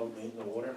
call the meeting to order.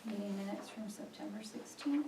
Meeting minutes from September 16th.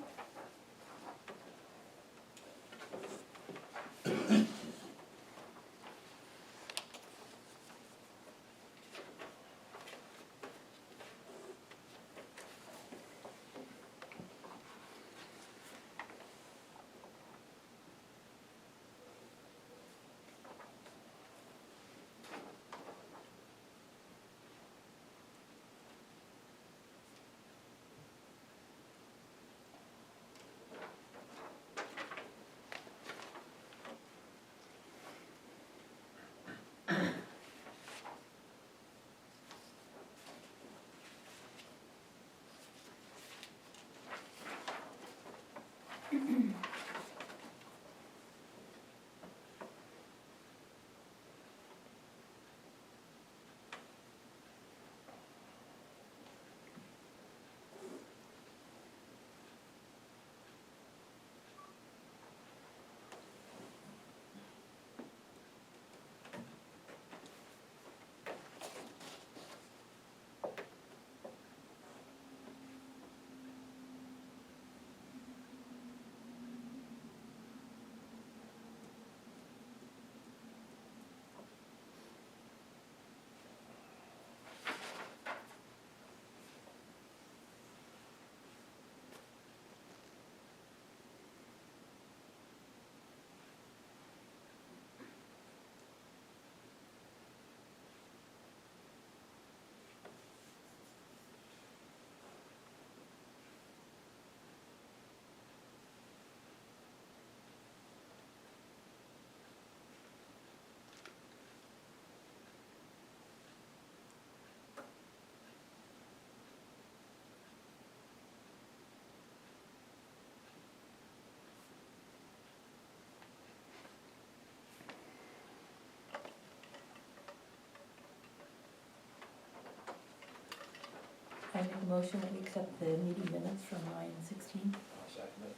I make a motion that we accept the meeting minutes from 9/16. I'll second it.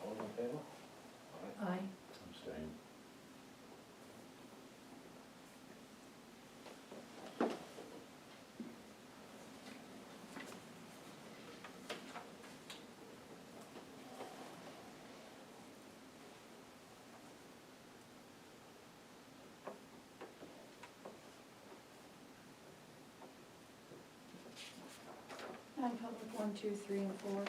All in favor? Aye. Aye. Abstain. Non-public 1, 2, 3, and 4.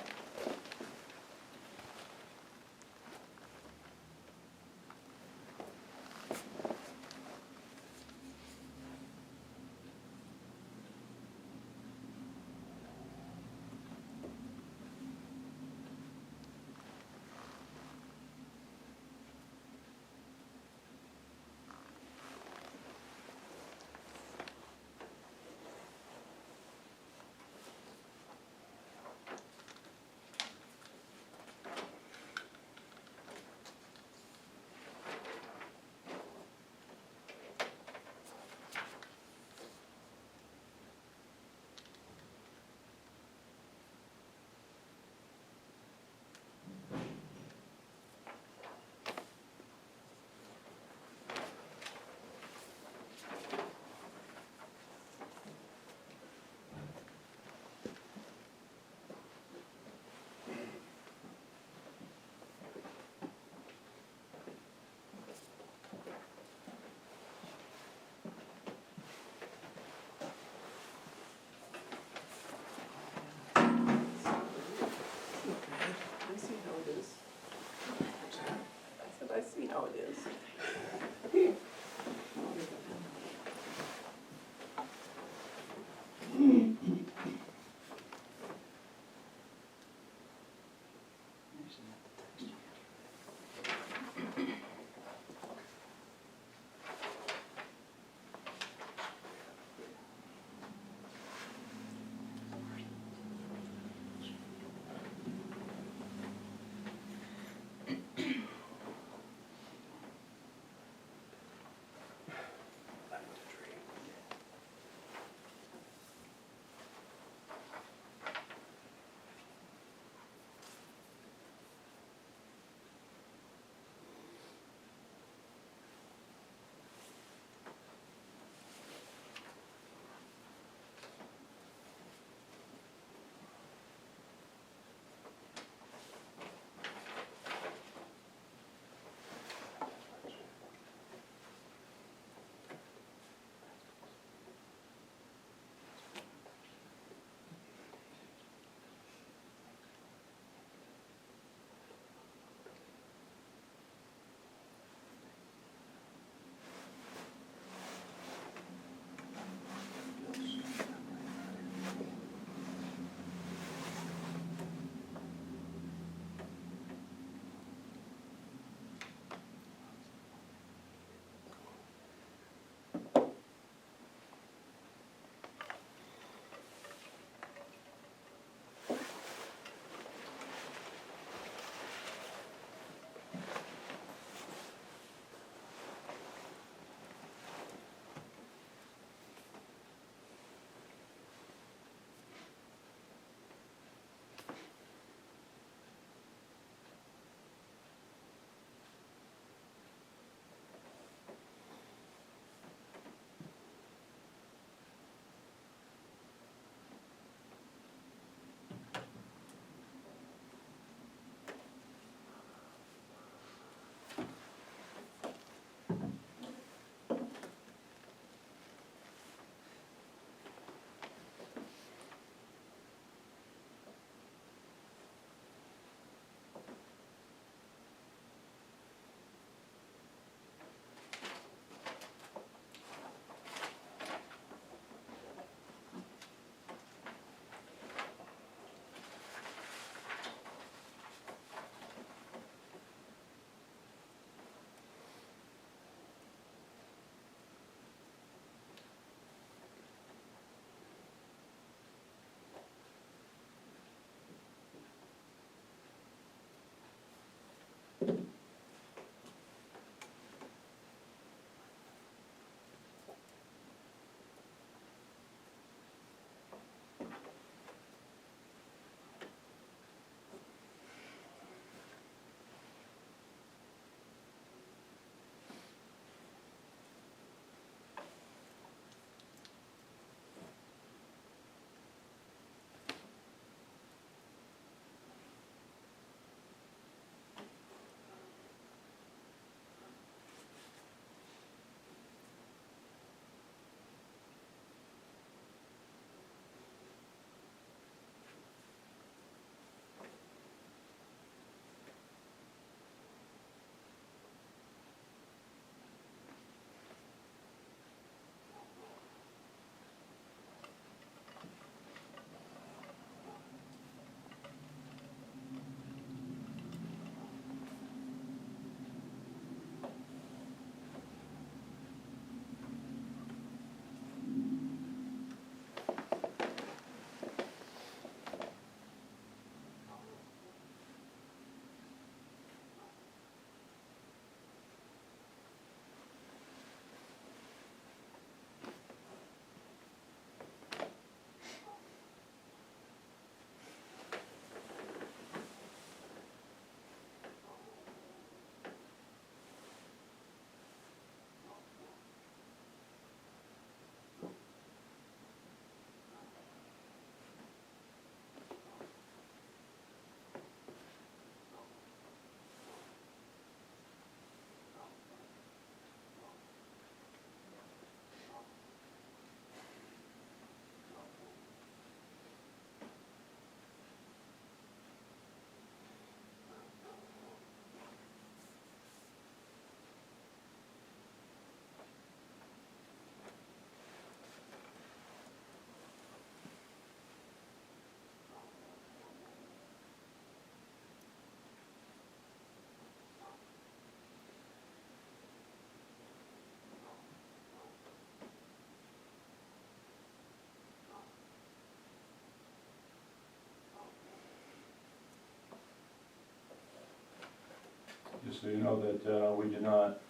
so you know that we did not,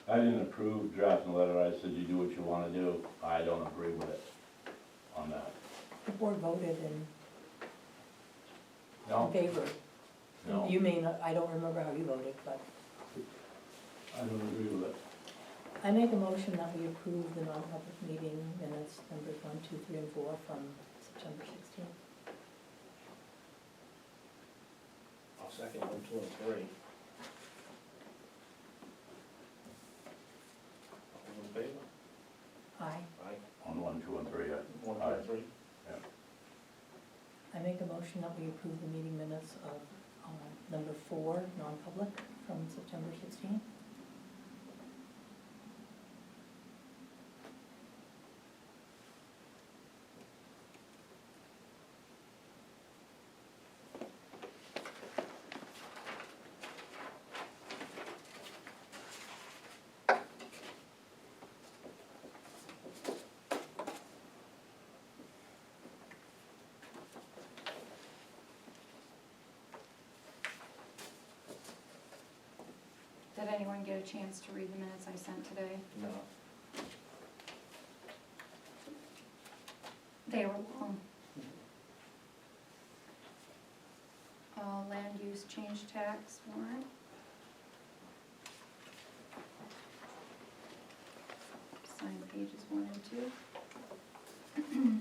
I didn't approve drafting the letter, I said you do what you wanna do, I don't agree with it on that. The board voted in No, favor. no, You may not, I don't remember how you voted, but I don't agree with it. I make a motion that we approve the non-public meeting minutes numbers 1, 2, 3, and 4 from September 16th. I'll second 1, 2, and 3. All those in favor? Aye. Aye. On 1, 2, and 3, 1, 2, Aye. and 3. I make a motion that we approve the meeting minutes of number 4, non-public, from September 16th. Did anyone get a chance to read the minutes I sent today? No. They were long. Land use change tax warrant. Sign pages 1 and 2.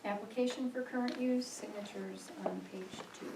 Application for current use, signatures on page 2.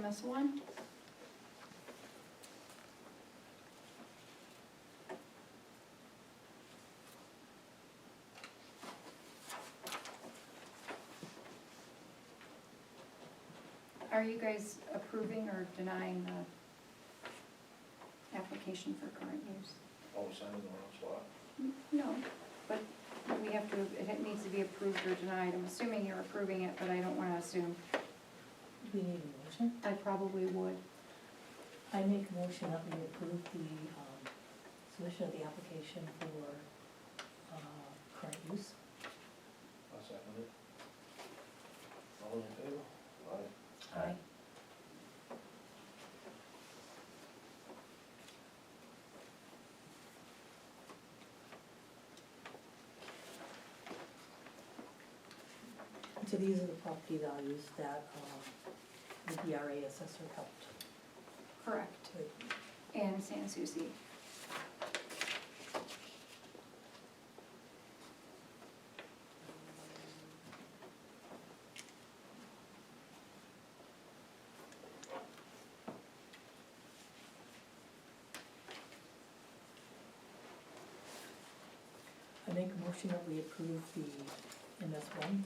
EMS 1. Are you guys approving or denying the application for current use? Oh, we signed in the wrong spot? No, but we have to, it needs to be approved or denied. I'm assuming you're approving it, but I don't wanna assume. Do we need a motion? I probably would. I make a motion that we approve the submission of the application for current use. I'll second it. All in favor? Aye. Aye. So these are the property values that the DRA assessor helped Correct. with. And San Souci. I make a motion that we approve the MS1.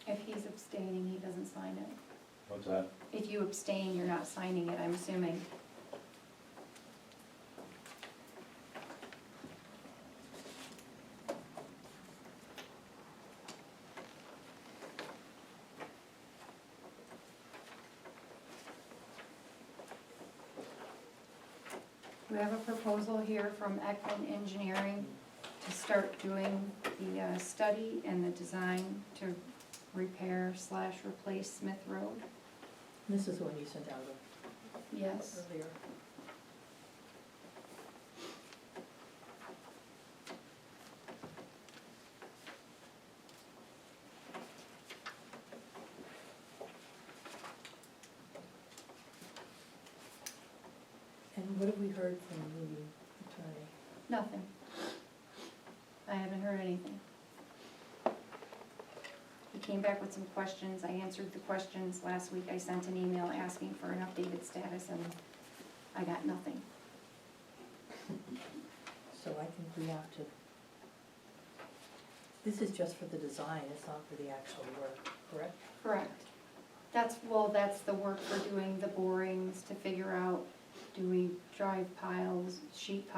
If he's abstaining, he doesn't sign it. What's that? If you abstain, you're not signing it, I'm assuming. We have a proposal here from Ekman Engineering to start doing the study and the design to repair/replace Smith Road. This is the one you sent out Yes. earlier. And what have we heard from the attorney? Nothing. I haven't heard anything. He came back with some questions, I answered the questions last week, I sent an email asking for an updated status, and I got nothing. So I think we have to, this is just for the design, it's not for the actual work, correct? Correct. That's the work for doing the borings, to figure out, do we drive piles, sheet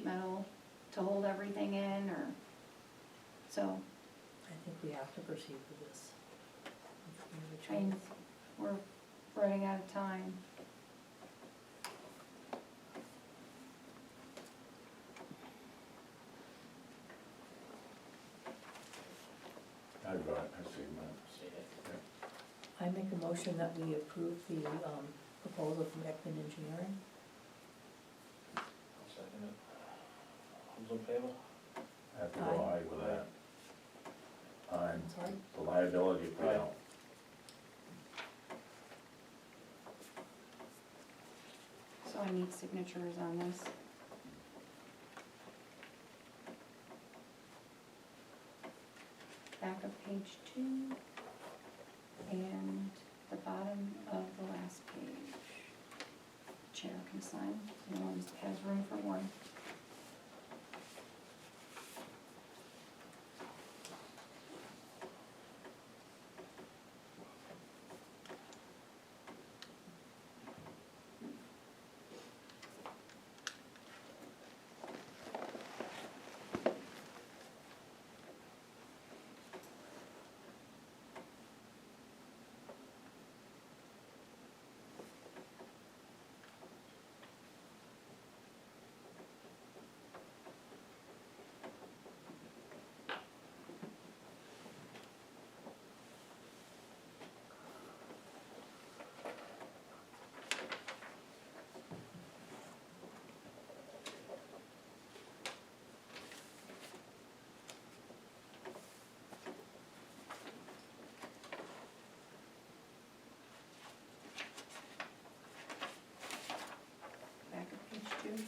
metal to hold everything in, or, so, I think we have to proceed with this. I mean, we're running out of time. I read it, I see that. See it? I make a motion that we approve the proposal from Ekman Engineering. I'll second it. Who's in favor? I have to go Aye. aye with that. On Sorry? the liability if we Aye. don't. So I need signatures on this. Back of page 2 and the bottom of the last page. Chair can sign, no one has room for one. Back of page 2.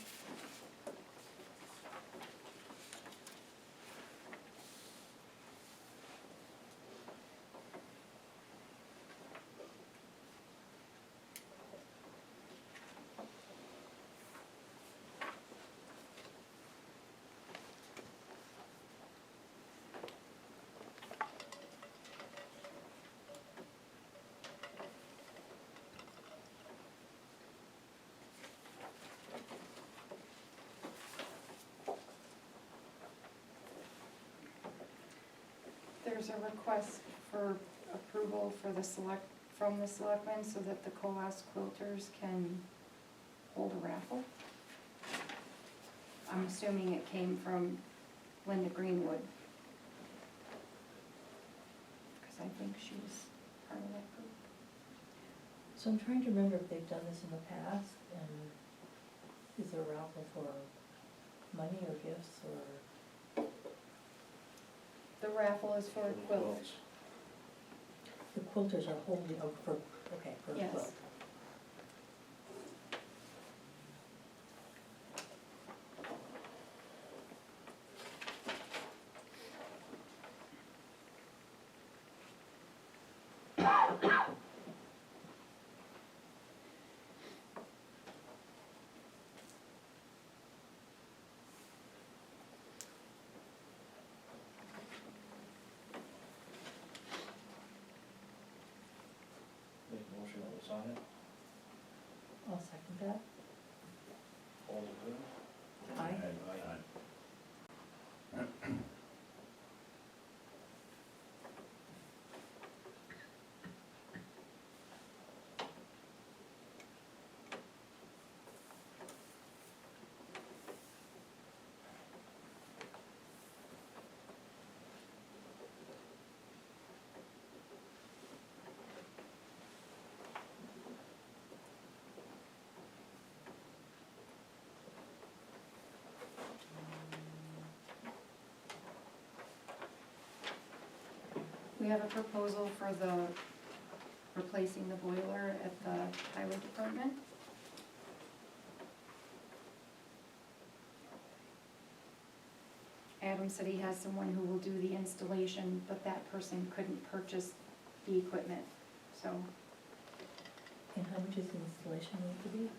There's a request for approval for from the selectmen so that the coas quilters can hold a raffle. I'm assuming it came from Linda Greenwood. Because I think she was part of that group. So I'm trying to remember if they've done this in the past, and is there a raffle for money or gifts, or? The raffle is for quilts. The quilters are holding, oh, for a Yes. quilt. I'll second that. All in favor? Aye. Aye. We have a proposal for the, replacing the boiler at the highway department. Adam said he has someone who will do the installation, but that person couldn't purchase the equipment, so, And how much is the installation need to be?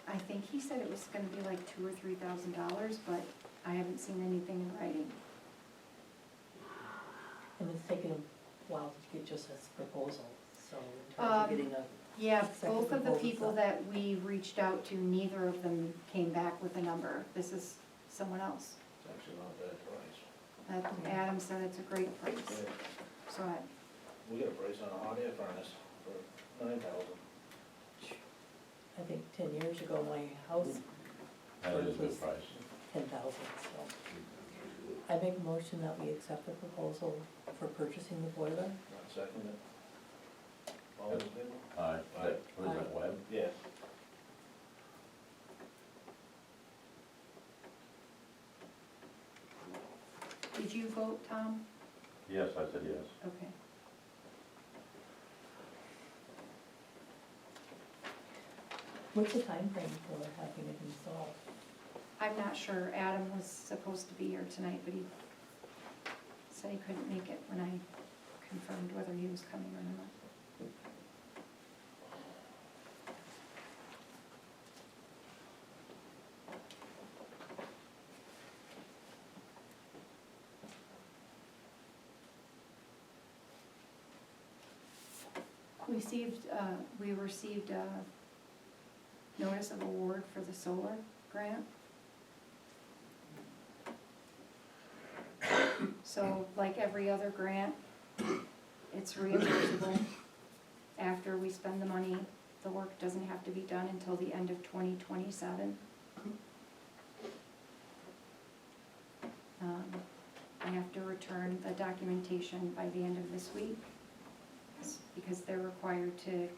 I think he said it was gonna be like $2,000 or $3,000, but I haven't seen anything in writing. And it's taken a while to get just this proposal, so in terms of getting a, Yeah, Second both of the proposal. people that we reached out to, neither of them came back with a number. This is someone else. It's actually not a bad price. Adam said it's a great price, Yeah. so We got a price on a hot air furnace for $9,000. I think 10 years ago, my house, That is a good price. 10,000, so. I make a motion that we accept the proposal for purchasing the boiler. Not second it. All in favor? Aye. Aye. What is that, Webb? Yeah. did you vote, Tom? Yes, I said yes. Okay. What's the time frame for having it installed? I'm not sure. Adam was supposed to be here tonight, but he said he couldn't make it when I confirmed whether he was coming or not. We received a notice of award for the solar grant. So like every other grant, it's reimbursable. After we spend the money, the work doesn't have to be done until the end of 2027. I have to return the documentation by the end of this week, because they're required to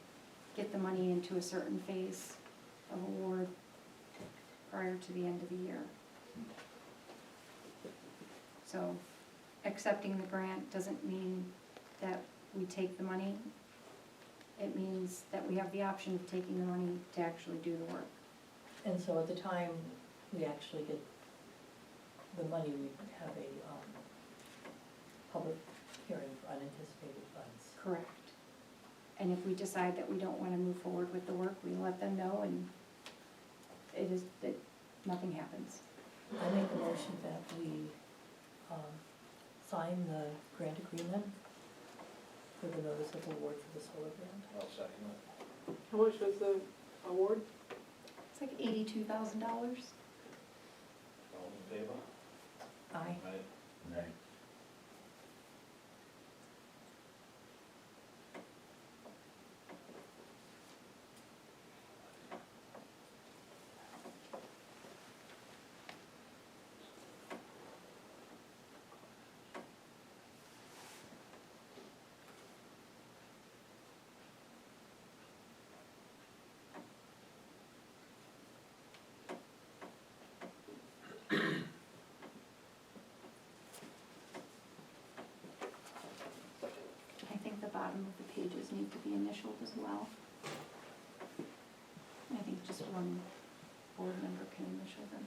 get the money into a certain phase of award prior to the end of the year. So accepting the grant doesn't mean that we take the money. It means that we have the option of taking the money to actually do the work. And so at the time we actually get the money, we have a public hearing for unanticipated funds. Correct. And if we decide that we don't wanna move forward with the work, we let them know, and nothing happens. I make a motion that we sign the grant agreement for the notice of award for the solar grant. I'll second it. How much was the award? It's like $82,000. All in favor? Aye. Aye. Nay. I think the bottom of the pages need to be initialed as well. I think just one board member can initial them.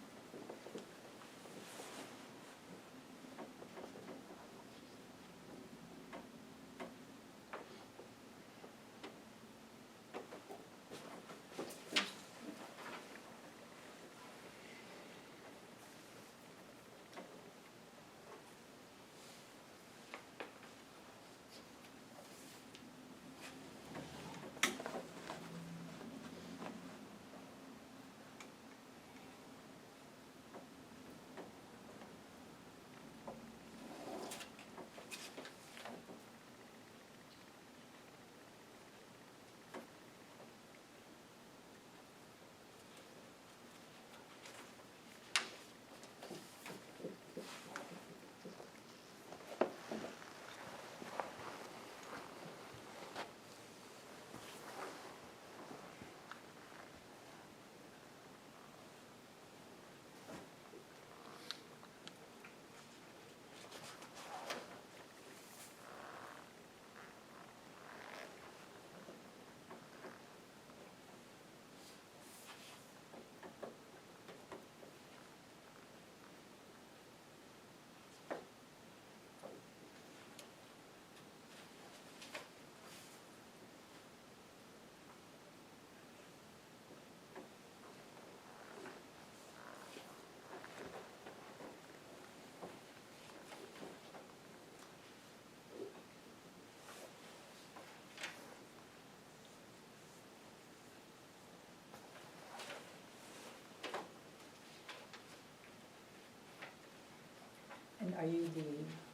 are you the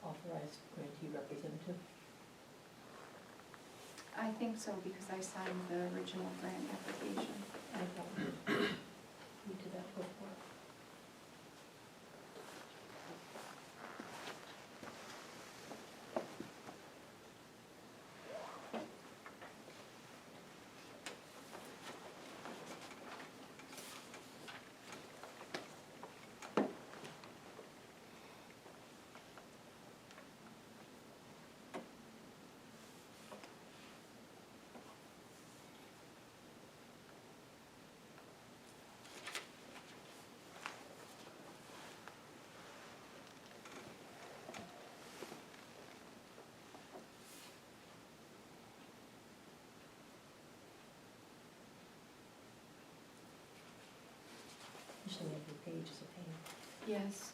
authorized grantee representative? I think so, because I signed the original grant application. I thought you did that before. Usually every page is a pain. Yes.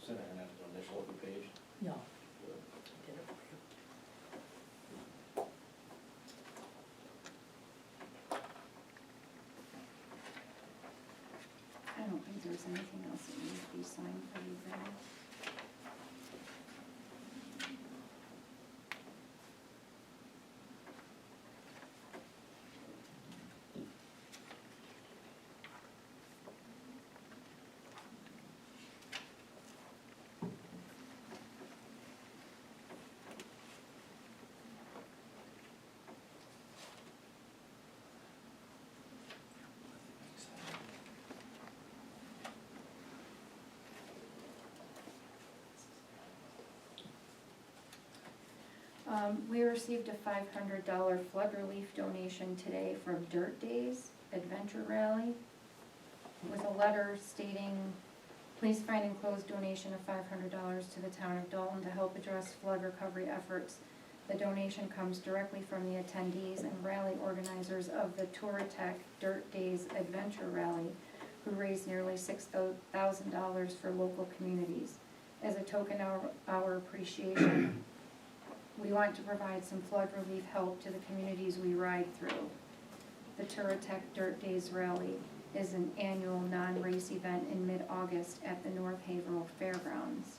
So I'm gonna have to initial every page. No, I did it for you. I don't think there's anything else that needs to be signed for you guys. We received a $500 flood relief donation today from Dirt Days Adventure Rally with a letter stating, please find enclosed donation of $500 to the Town of Dalton to help address flood recovery efforts. The donation comes directly from the attendees and rally organizers of the Touratech Dirt Days Adventure Rally, who raised nearly $6,000 for local communities. As a token of our appreciation, we want to provide some flood relief help to the communities we ride through. The Touratech Dirt Days Rally is an annual non-race event in mid-August at the North Haverhill Fairgrounds.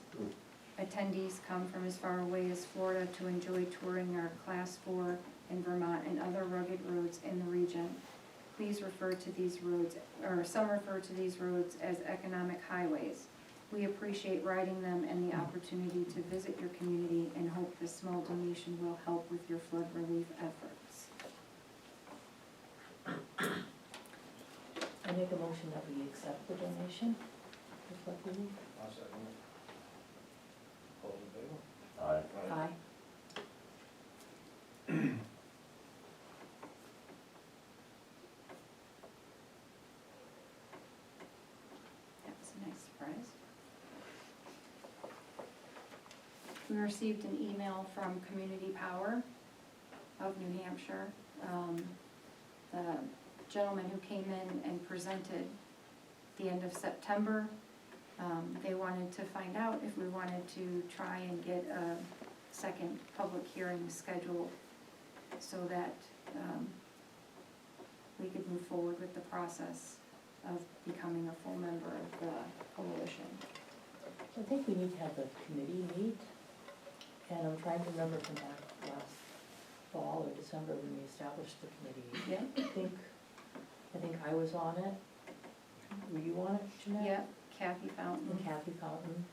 Attendees come from as far away as Florida to enjoy touring our Class 4 in Vermont and other rugged roads in the region. Please refer to these roads, or some refer to these roads as economic highways. We appreciate riding them and the opportunity to visit your community and hope this small donation will help with your flood relief efforts. make a motion that we accept the donation for flood relief. I'll second it. All those in favor? Aye. Aye. That was a nice surprise. We received an email from Community Power of New Hampshire. The gentleman who came in and presented the end of September, they wanted to find out if we wanted to try and get a second public hearing scheduled so that we could move forward with the process of becoming a full member of the coalition. I think we need to have the committee meet, and I'm trying to remember from back last fall or December when we established the committee. Yeah. I think I was on it. Were you on it, Jeanette? Yeah, Kathy Fountain, And Kathy Fountain.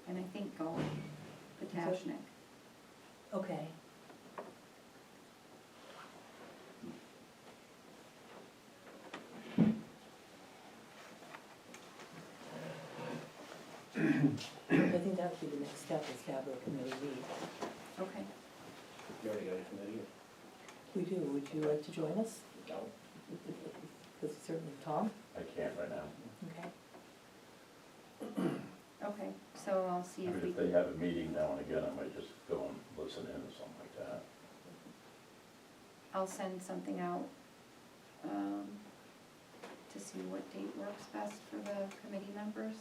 and I think Gold Potashnik. Okay. I think that would be the next step, is to have a committee meet. Okay. You already got a committee? We do, would you like to join us? No. Because certainly Tom? I can't right now. Okay. Okay, so I'll see I if mean, we if they can, have a meeting now and again, I might just go and listen in or something like that. I'll send something out to see what date works best for the committee members.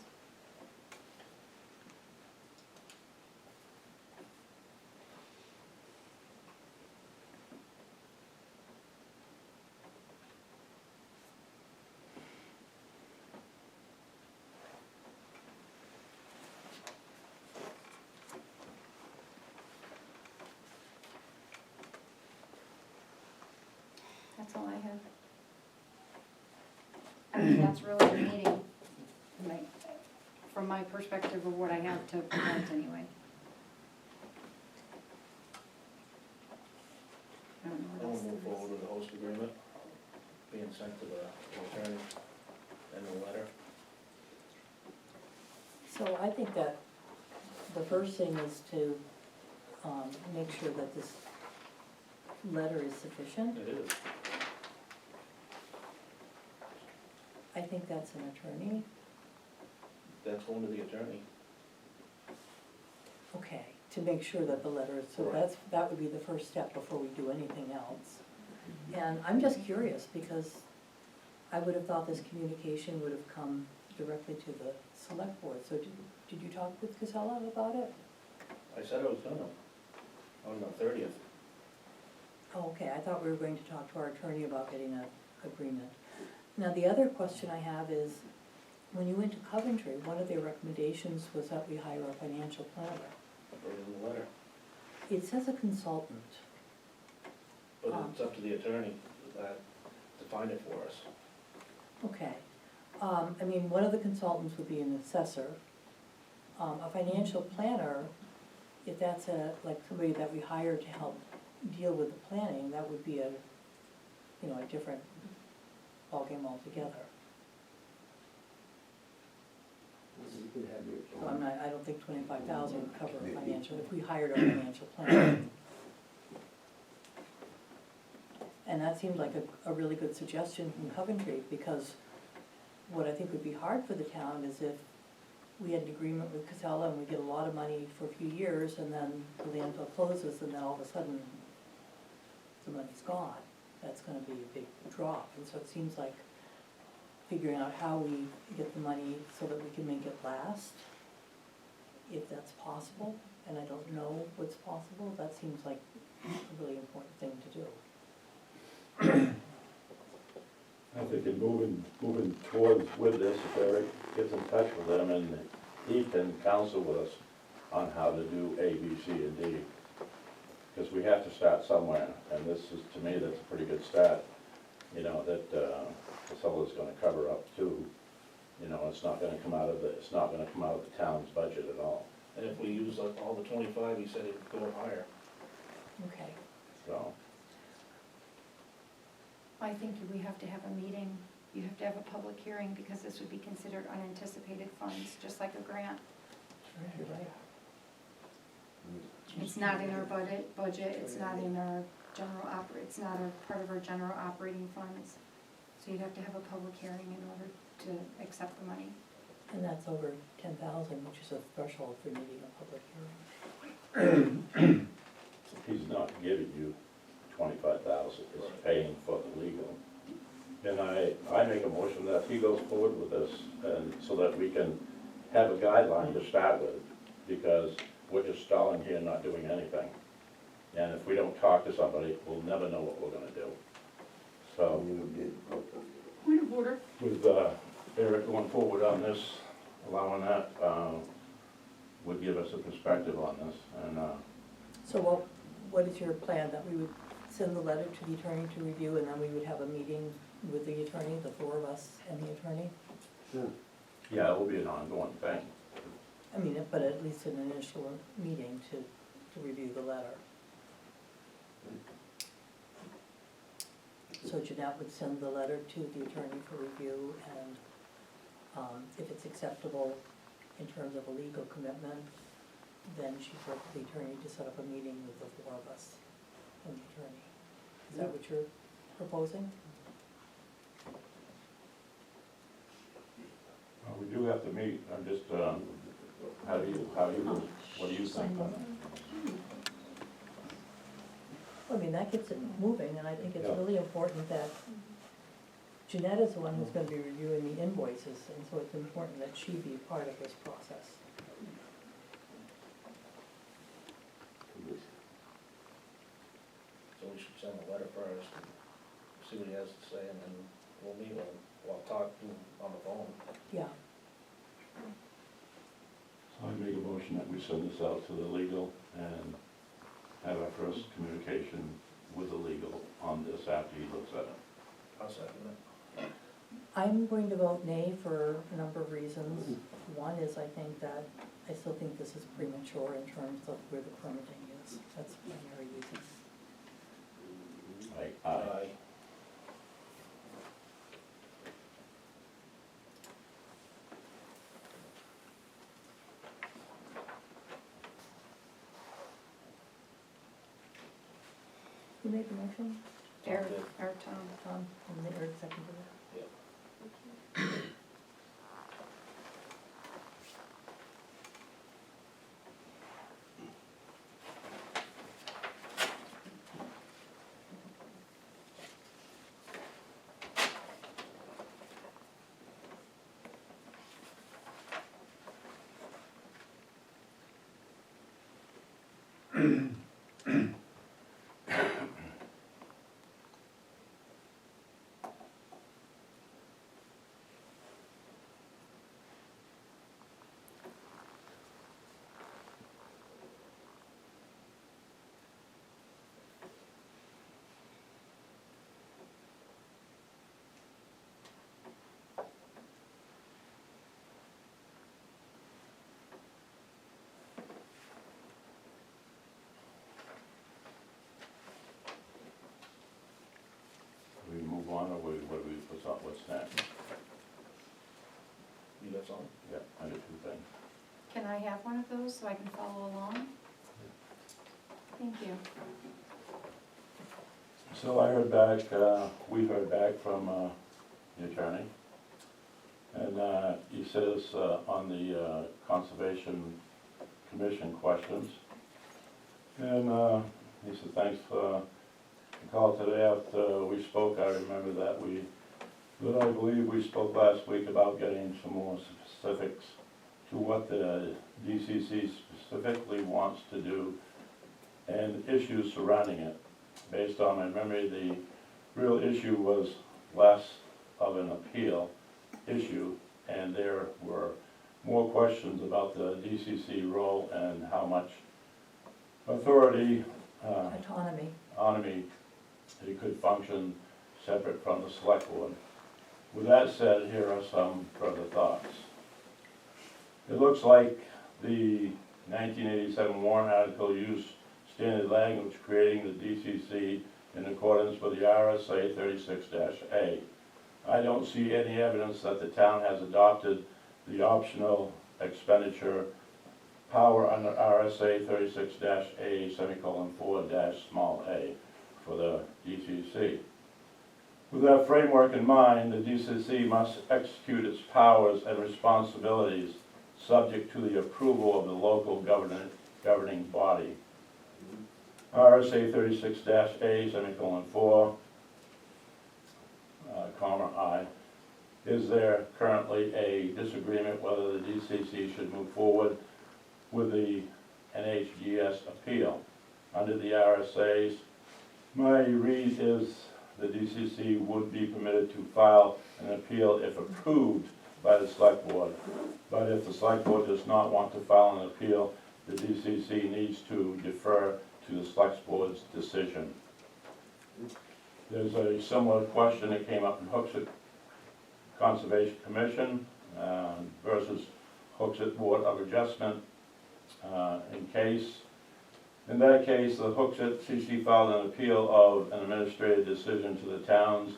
That's all I have. I mean, that's really the meeting, like, from my perspective of what I have to present anyway. I don't know I what will else move there is. forward with the host agreement being sent to the attorney and the letter. So I think that the first thing is to make sure that this letter is sufficient. It is. I think that's an attorney. That's going to the attorney. Okay, to make sure that the letter is, so Correct. that would be the first step before we do anything else. And I'm just curious, because I would have thought this communication would have come directly to the select board. So did you talk with Casella about it? I said I was gonna, on the 30th. Oh, okay, I thought we were going to talk to our attorney about getting an agreement. Now, the other question I have is, when you went to Coventry, one of their recommendations was that we hire a financial planner. I wrote in the letter. It says a consultant. But it's up to the attorney to find it for us. Okay. I mean, one of the consultants would be an assessor. A financial planner, if that's like somebody that we hire to help deal with the planning, that would be a different ballgame altogether. So I don't think 25,000 would cover a financial, if we hired a financial planner. And that seemed like a really good suggestion from Coventry, because what I think would be hard for the town is if we had an agreement with Casella and we get a lot of money for a few years, and then the landfill closes, and then all of a sudden, the money's gone. That's gonna be a big drop, and so it seems like figuring out how we get the money so that we can make it last, if that's possible, and I don't know what's possible, that seems like a really important thing to do. I think in moving towards with this, if Eric gets in touch with them and he can counsel with us on how to do A, B, C, and D. Because we have to start somewhere, and this is, to me, that's a pretty good start, that Casella's gonna cover up too. It's not gonna come out of the town's budget at all, And if we use up all the 25, he said it'd go higher. Okay. so. I think we have to have a meeting you have to have a public hearing because this would be considered unanticipated funds, just like a grant. You're right. It's not in our budget, it's not in our it's not a part of our general operating funds. So you'd have to have a public hearing in order to accept the money. And that's over 10,000, which is a threshold for needing a public hearing. He's not giving you 25,000, he's paying for the legal. And I make a motion that he goes forward with this, and so that we can have a guideline to start with, because we're just stalling here, not doing anything. And if we don't talk to somebody, we'll never know what we're gonna do. So, Point of order. with Eric going forward on this, allowing that, would give us a perspective on this, and, So what is your plan, that we would send the letter to the attorney to review, and then we would have a meeting with the attorney, the four of us and the attorney? yeah, it will be an ongoing thing. I mean, but at least an initial meeting to review the letter. So Jeanette would send the letter to the attorney for review, and if it's acceptable in terms of a legal commitment, then she'd work with the attorney to set up a meeting with the four of us and the attorney. Is that what you're proposing? We do have to meet, I'm just, what do you think on that? I mean, that gets it moving, and I think it's Yeah. really important that Jeanette is the one who's gonna be reviewing the invoices, and so it's important that she be a part of this process. So we should send a letter first, and see what he has to say, and then we'll meet with him, we'll talk to him on the phone. Yeah, So I make a motion that we send this out to the legal and have our first communication with the legal on this after he looks at it. I'll second it. I'm going to vote nay for a number of reasons. One is I think that, I still think this is premature in terms of where the permitting is. That's the primary reason. Aye. Who made the motion? Eric, did. or Tom. Tom, and the Eric seconded it. Yep. Do we move on, or what do we, what's next? You got something? Yeah, I do two things. Can I have one of those so I can follow along? Thank you. So I heard back, we heard back from the attorney, and he says on the Conservation Commission questions, and he said, thanks for the call today after we spoke. I remember that I believe we spoke last week about getting some more specifics to what the DCC specifically wants to do and issues surrounding it. Based on my memory, the real issue was less of an appeal issue, and there were more questions about the DCC role and how much authority, autonomy it could function separate from the select board. With that said, here are some further thoughts. It looks like the 1987 warrant article used standard language creating the DCC in accordance with the RSA 36-A. I don't see any evidence that the town has adopted the optional expenditure power under RSA 36-A:4-a for the DCC. With that framework in mind, the DCC must execute its powers and responsibilities subject to the approval of the local governing body. RSA 36-A:4, I. Is there currently a disagreement whether the DCC should move forward with the NHGS appeal? Under the RSA's, my read is the DCC would be permitted to file an appeal if approved by the select board. But if the select board does not want to file an appeal, the DCC needs to defer to the select board's decision. There's a similar question that came up in Hooksett Conservation Commission versus Hooksett Board of Adjustment. In that case, the Hooksett CC filed an appeal of an administrative decision to the town's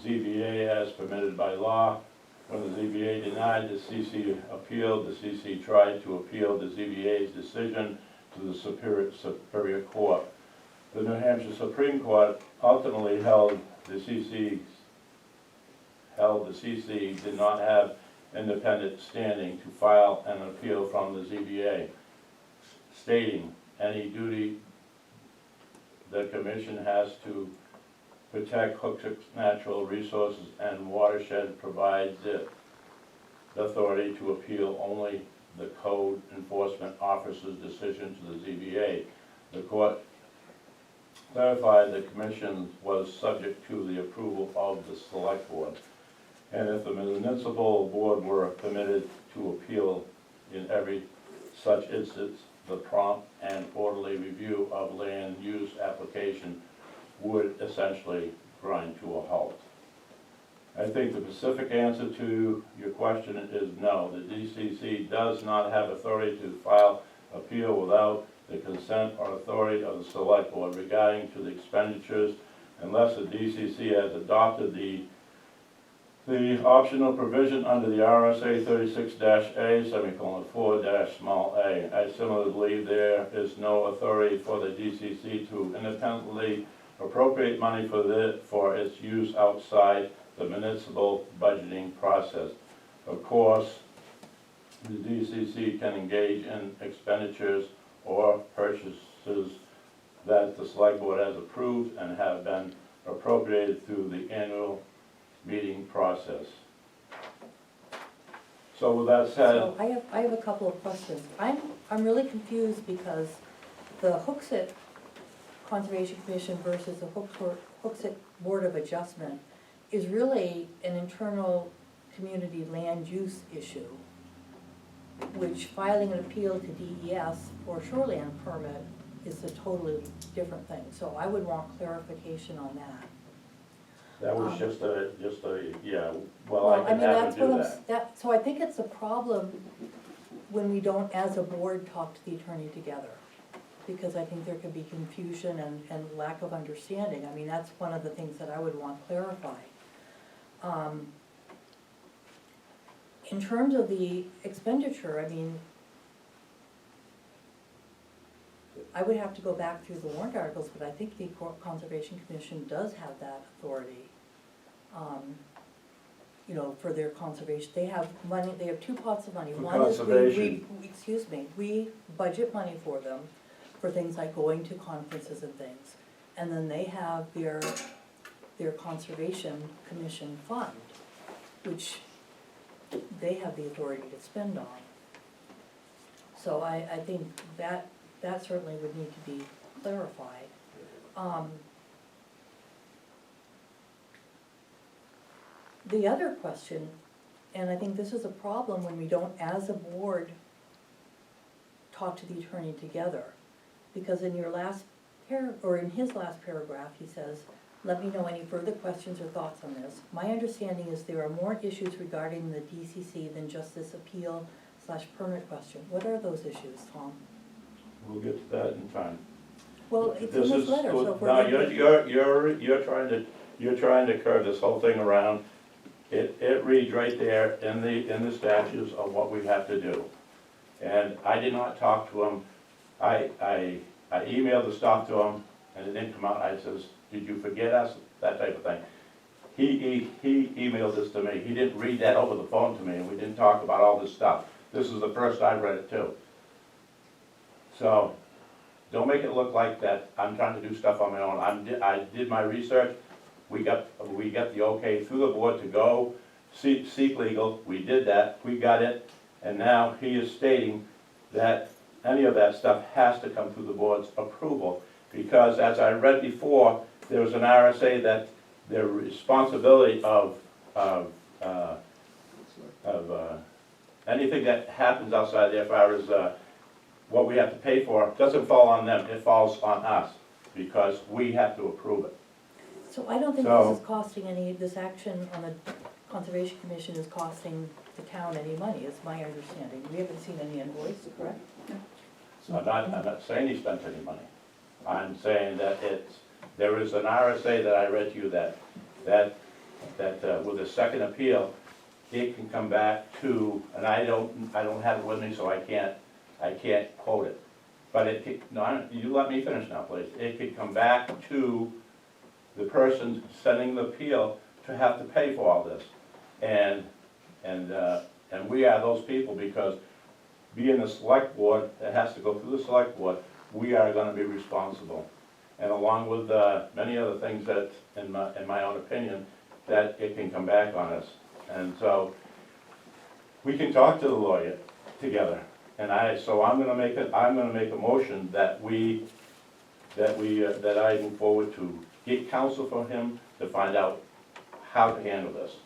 ZBA as permitted by law. When the ZBA denied the CC appeal, the CC tried to appeal the ZBA's decision to the Superior Court. The New Hampshire Supreme Court ultimately held the CC did not have independent standing to file an appeal from the ZBA, stating any duty the commission has to protect Hooksett's natural resources and watershed provides it the authority to appeal only the code enforcement officer's decision to the ZBA. The court clarified the commission was subject to the approval of the select board. And if the municipal board were permitted to appeal in every such instance, the prompt and orderly review of land use application would essentially grind to a halt. I think the specific answer to your question is no. The DCC does not have authority to file appeal without the consent or authority of the select board regarding to the expenditures unless the DCC has adopted the optional provision under the RSA 36-A:4-a. I similarly believe there is no authority for the DCC to independently appropriate money for its use outside the municipal budgeting process. Of course, the DCC can engage in expenditures or purchases that the select board has approved and have been appropriated through the annual meeting process. So with that said, So I have a couple of questions. I'm really confused because the Hooksett Conservation Commission versus the Hooksett Board of Adjustment is really an internal community land use issue, which filing an appeal to DES for shoreline permit is a totally different thing. So I would want clarification on that. that was just a, yeah, well, I can have to do that. So I think it's a problem when we don't, as a board, talk to the attorney together. Because I think there could be confusion and lack of understanding. I mean, that's one of the things that I would want clarified. In terms of the expenditure, I mean, I would have to go back through the warrant articles, but I think the Conservation Commission does have that authority. You know, for their conservation, they have money, they have two pots of money. For One is conservation. we budget money for them, for things like going to conferences and things. And then they have their Conservation Commission fund, which they have the authority to spend on. So I think that certainly would need to be clarified. The other question, and I think this is a problem when we don't, as a board, talk to the attorney together. Because in your last in his last paragraph, he says, "Let me know any further questions or thoughts on this. My understanding is there are more issues regarding the DCC than just this appeal/permit question." What are those issues, Tom? We'll get to that in time. Well, it's in this letter, so if we're. No, you're trying to curve this whole thing around. It reads right there in the statutes of what we have to do. And I did not talk to him. I emailed the stuff to him, and it didn't come out. I says, did you forget us? That type of thing. He emailed this to me. He didn't read that over the phone to me, and we didn't talk about all this stuff. This is the first I read it too. So, don't make it look like that I'm trying to do stuff on my own. I did my research. We got the okay through the board to go seek legal. We did that. We got it. And now he is stating that any of that stuff has to come through the board's approval. Because as I read before, there was an RSA that the responsibility of anything that happens outside there as far as what we have to pay for doesn't fall on them, it falls on us, because we have to approve it. So I don't think So- this is costing any, this action on the Conservation Commission is costing the town any money, is my understanding. We haven't seen any invoice, correct? I'm not saying he spent any money. I'm saying that there is an RSA that I read to you that with a second appeal, it can come back to, and I don't have it with me, so I can't quote it. But you let me finish now, please. It could come back to the person sending the appeal to have to pay for all this. And we are those people, because being the select board, it has to go through the select board, we are gonna be responsible. And along with many other things that, in my own opinion, that it can come back on us. And so, we can talk to the lawyer together. And I'm gonna make a motion that I move forward to get counsel from him to find out how to handle this.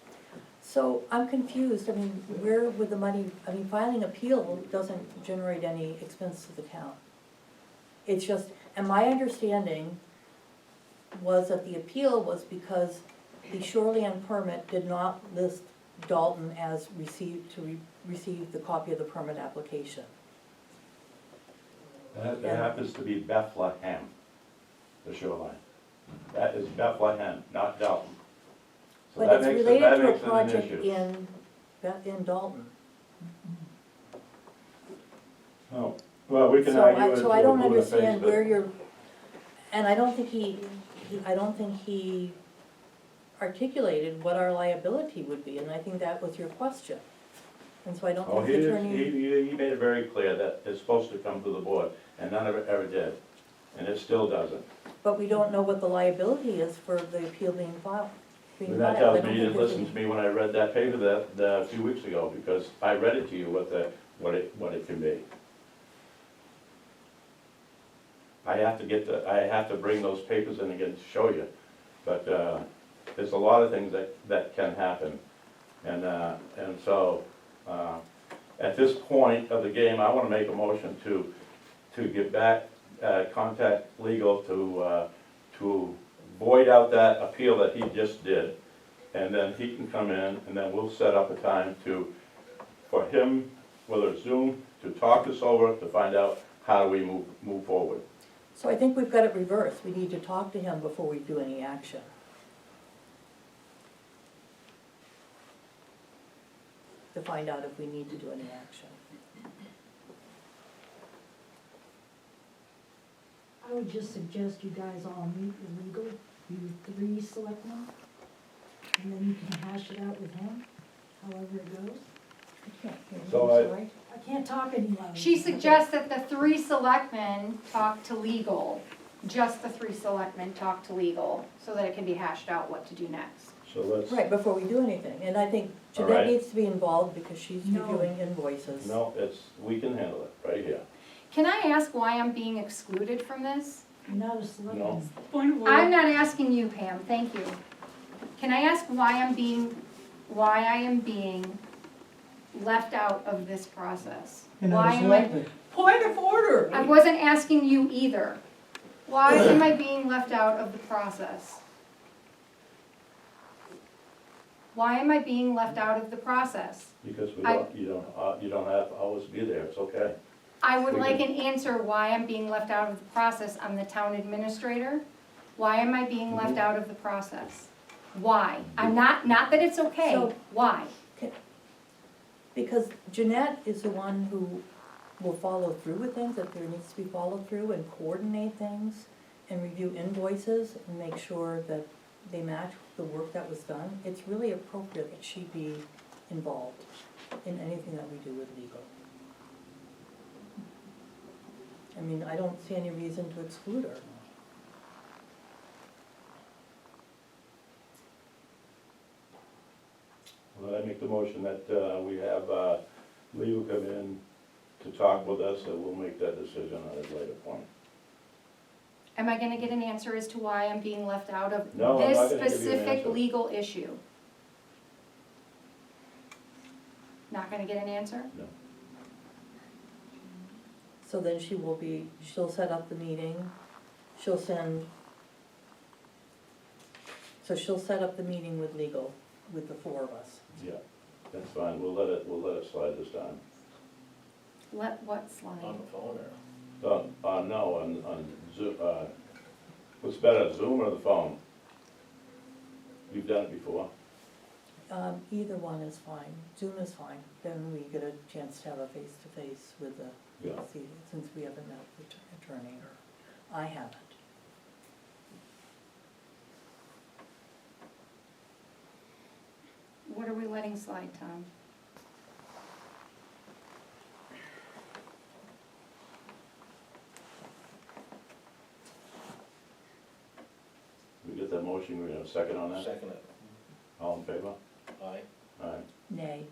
So I'm confused, I mean, where would the money, I mean, filing appeal doesn't generate any expense to the town. It's just, and my understanding was that the appeal was because the shoreline permit did not list Dalton as receive the copy of the permit application. That happens to be Bethlehem, the shoreline. That is Bethlehem, not Dalton. So But that it's makes it- related that to a makes it an project issue. in Dalton. Oh, well, we can So argue I, it so till I we're don't blue in the face, understand but- where you're, and I don't think he articulated what our liability would be, and I think that was your question. And so I don't Oh, think the attorney. he made it very clear that it's supposed to come to the board, and none of it ever did, and it still doesn't. But we don't know what the liability is for the appeal being filed. And that tells me you didn't listen to me when I read that paper a few weeks ago, because I read it to you what it can be. I have to bring those papers in again to show you, but, there's a lot of things that can happen. And so, at this point of the game, I wanna make a motion to get back, contact legal to void out that appeal that he just did. And then he can come in, and then we'll set up a time for him, whether it's Zoom, to talk us over, to find out how do we move forward. So I think we've got it reversed. We need to talk to him before we do any action. To find out if we need to do any action. I would just suggest you guys all meet with legal, you 3 selectmen, and then you can hash it out with him, however it goes. I can't hear you, So I'm sorry. I can't talk any louder. She suggests that the 3 selectmen talk to legal, just the 3 selectmen talk to legal, so that it can be hashed out what to do next. So let's, Right, before we do anything, and I think All Jeanette right. needs to be involved because she's No. reviewing invoices. no, we can handle it, right here. Can I ask why I'm being excluded from this? You're not a selectman. Point of order. I'm not asking you, Pam, thank you. Can I ask why I am being left out of this process? Why am I? Point of order. I wasn't asking you either. Why am I being left out of the process? Why am I being left out of the process? Because I- you don't have to always be there, it's okay. I would like an answer why I'm being left out of the process. I'm the town administrator. Why am I being left out of the process? Why? Not that it's okay, So- why? Because Jeanette is the one who will follow through with things if there needs to be followed through, and coordinate things, and review invoices, and make sure that they match the work that was done. It's really appropriate that she be involved in anything that we do with legal. I mean, I don't see any reason to exclude her. Well, I make the motion that we have legal come in to talk with us, and we'll make that decision at a later point. Am I gonna get an answer as to why I'm being left out of No, I'm this not gonna give you an specific answer. legal issue? Not gonna get an answer? No. So then she'll set up the meeting, she'll set up the meeting with legal, with the four of us. Yeah, that's fine, we'll let it slide this time. Let what On slide? the phone or? No, on Zoom, what's better, Zoom or the phone? You've done it before. Either one is fine, Zoom is fine, then we get a chance to have a face-to-face with the, Yeah. since we haven't met the attorney, or I haven't. What are we letting slide, Tom? We get that motion, we have a second on that? Second it. All in favor? Aye. Aye. Nay.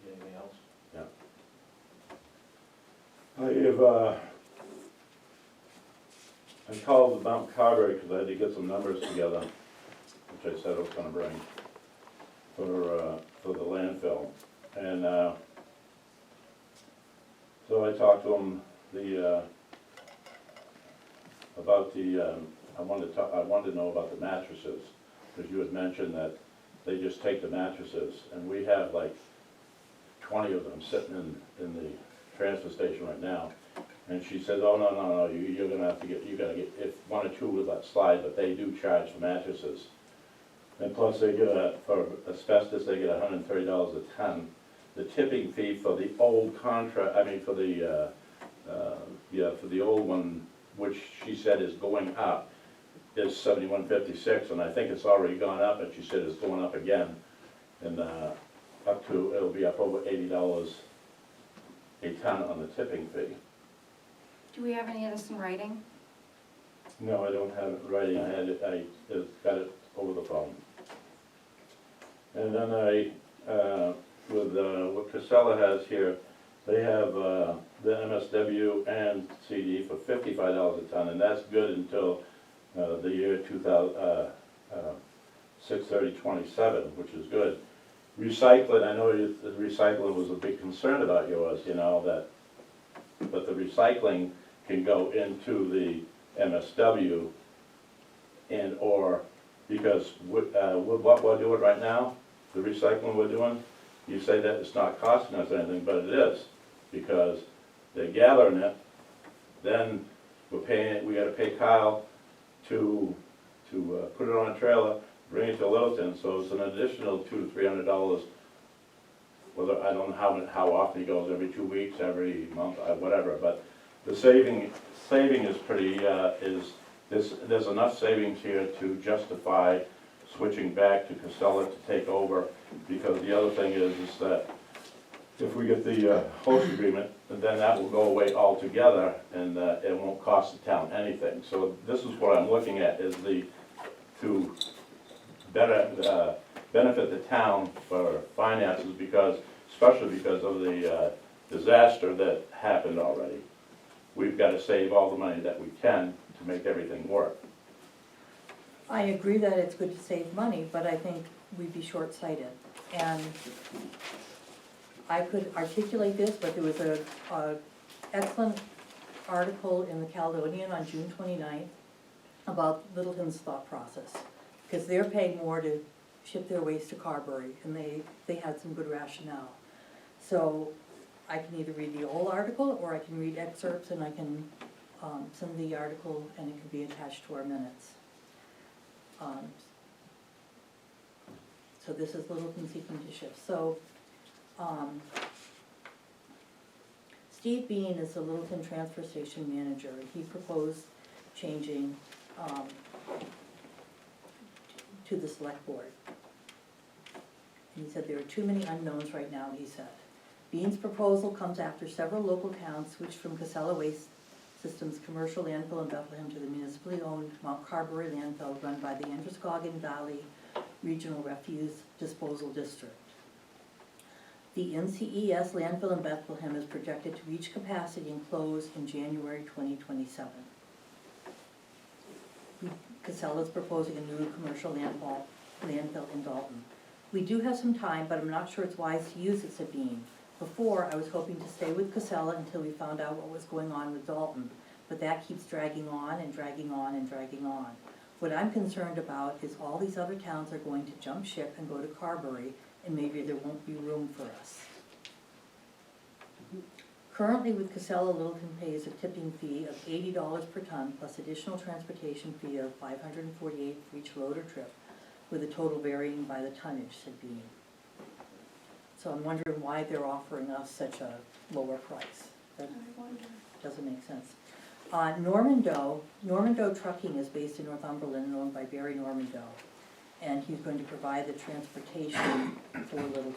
Anything else? I called Mt Carberry because I had to get some numbers together, which I said I was gonna bring for the landfill. And, so I talked to them, I wanted to know about the mattresses, because you had mentioned that they just take the mattresses, and we have like 20 of them sitting in the transfer station right now. And she said, oh, no, you're gonna have to you gotta get, if one or two would let slide, but they do charge for mattresses. And plus they get for asbestos, they get $130 a ton. The tipping fee for the old contract, for the old one, which she said is going up, is $71.56, and I think it's already gone up, but she said it's going up again. And it'll be up over $80 a ton on the tipping fee. Do we have any of this in writing? No, I don't have it in writing, I just got it over the phone. And then with what Casella has here, they have the MSW and CD for $55 a ton, and that's good until the year 6/30/27, which is good. Recycling, I know the recycling was a big concern about yours, but the recycling can go into the MSW because with what we're doing right now, the recycling we're doing, you say that it's not costing us anything, but it is, because they're gathering it, then we gotta pay Kyle to put it on a trailer, bring it to Littleton, so it's an additional $200 to $300. Whether, I don't know how often he goes, every 2 weeks, every month, whatever, but the saving is pretty, is there's enough savings here to justify switching back to Casella to take over, because the other thing is that if we get the host agreement, then that will go away altogether, and it won't cost the town anything. So this is what I'm looking at, is to better benefit the town for finances, because, especially because of the disaster that happened already. We've got to save all the money that we can to make everything work. I agree that it's good to save money, but I think we'd be short-sighted. And I could articulate this, but there was a excellent article in the Caledonian on June 29th about Littleton's thought process, because they're paying more to ship their waste to Carberry, and they had some good rationale. So I can either read the whole article, or I can read excerpts, and I can send the article, and it can be attached to our minutes. So this is Littleton seeking to shift. So Steve Bean is the Littleton Transfer Station manager, and he proposed changing to the select board. And he said there are too many unknowns right now, he said. Bean's proposal comes after several local towns switched from Casella Waste Systems commercial landfill in Bethlehem to the municipally owned Mt Carberry landfill run by the Androscoggin Valley Regional Refuse Disposal District. The NCES landfill in Bethlehem is projected to reach capacity and close in January 2027. Casella is proposing a new commercial landfill in Dalton. We do have some time, but I'm not sure it's wise to use it, said Bean. Before, I was hoping to stay with Casella until we found out what was going on with Dalton, but that keeps dragging on and dragging on and dragging on. What I'm concerned about is all these other towns are going to jump ship and go to Carberry, and maybe there won't be room for us. Currently with Casella, Littleton pays a tipping fee of $80 per ton plus additional transportation fee of $548 for each load or trip, with a total varying by the tonnage, said Bean. So I'm wondering why they're offering us such a lower price. That doesn't make sense. Norman Doe Trucking is based in Northumberland and owned by Barry Norman Doe, and he's going to provide the transportation for Littleton.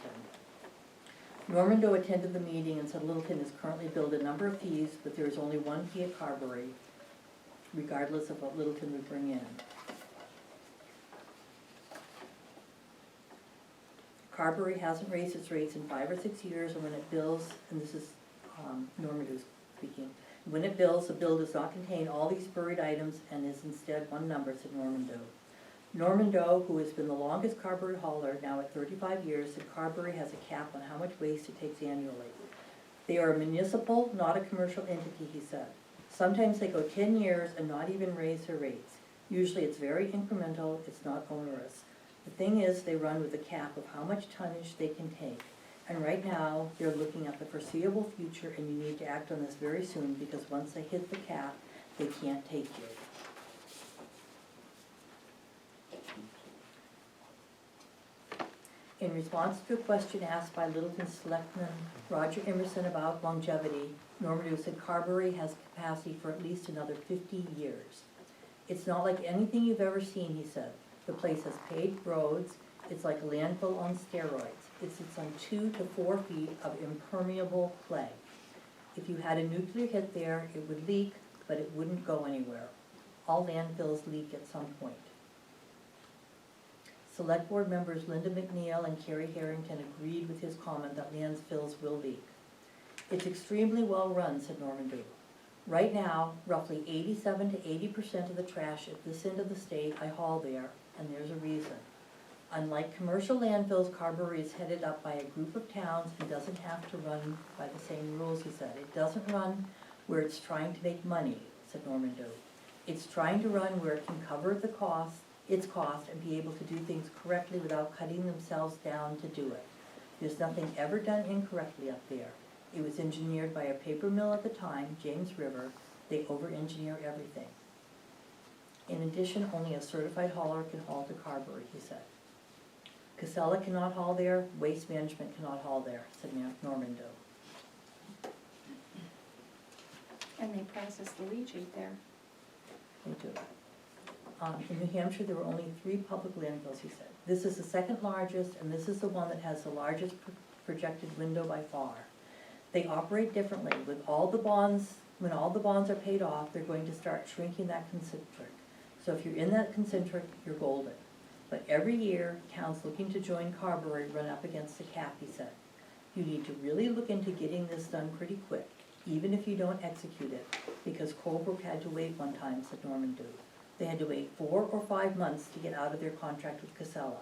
Norman Doe attended the meeting and said Littleton is currently billed a number of fees, but there is only one fee at Carberry, regardless of what Littleton would bring in. Carberry hasn't raised its rates in 5 or 6 years, and when it bills, and this is Norman Doe speaking, when it bills, the bill does not contain all these buried items and is instead one number, said Norman Doe. Norman Doe, who has been the longest Carberry hauler, now at 35 years, said Carberry has a cap on how much waste it takes annually. They are a municipal, not a commercial entity, he said. Sometimes they go 10 years and not even raise their rates. Usually it's very incremental, it's not onerous. The thing is, they run with a cap of how much tonnage they can take. And right now, they're looking at the foreseeable future, and you need to act on this very soon, because once they hit the cap, they can't take you. In response to a question asked by Littleton Selectman Roger Emerson about longevity, Norman Doe said Carberry has capacity for at least another 50 years. It's not like anything you've ever seen, he said. The place has paved roads. It's like a landfill on steroids. It sits on 2 to 4 feet of impermeable clay. If you had a nuclear hit there, it would leak, but it wouldn't go anywhere. All landfills leak at some point. Select Board members Linda McNeil and Carrie Harrington agreed with his comment that landfills will leak. It's extremely well run, said Norman Doe. Right now, roughly 87 to 80% of the trash at this end of the state I haul there, and there's a reason. Unlike commercial landfills, Carberry is headed up by a group of towns and doesn't have to run by the same rules, he said. It doesn't run where it's trying to make money, said Norman Doe. It's trying to run where it can cover its cost and be able to do things correctly without cutting themselves down to do it. There's nothing ever done incorrectly up there. It was engineered by a paper mill at the time, James River. They over-engineer everything. In addition, only a certified hauler can haul to Carberry, he said. Casella cannot haul there, Waste Management cannot haul there, said Norman Doe. And they process the leachate there. They do. In New Hampshire, there were only 3 public landfills, he said. This is the second largest, and this is the one that has the largest projected window by far. They operate differently. With all the bonds, when all the bonds are paid off, they're going to start shrinking that concentric. So if you're in that concentric, you're golden. But every year, towns looking to join Carberry run up against the cap, he said. You need to really look into getting this done pretty quick, even if you don't execute it, because Colebrook had to wait one time, said Norman Duke. They had to wait 4 or 5 months to get out of their contract with Casella.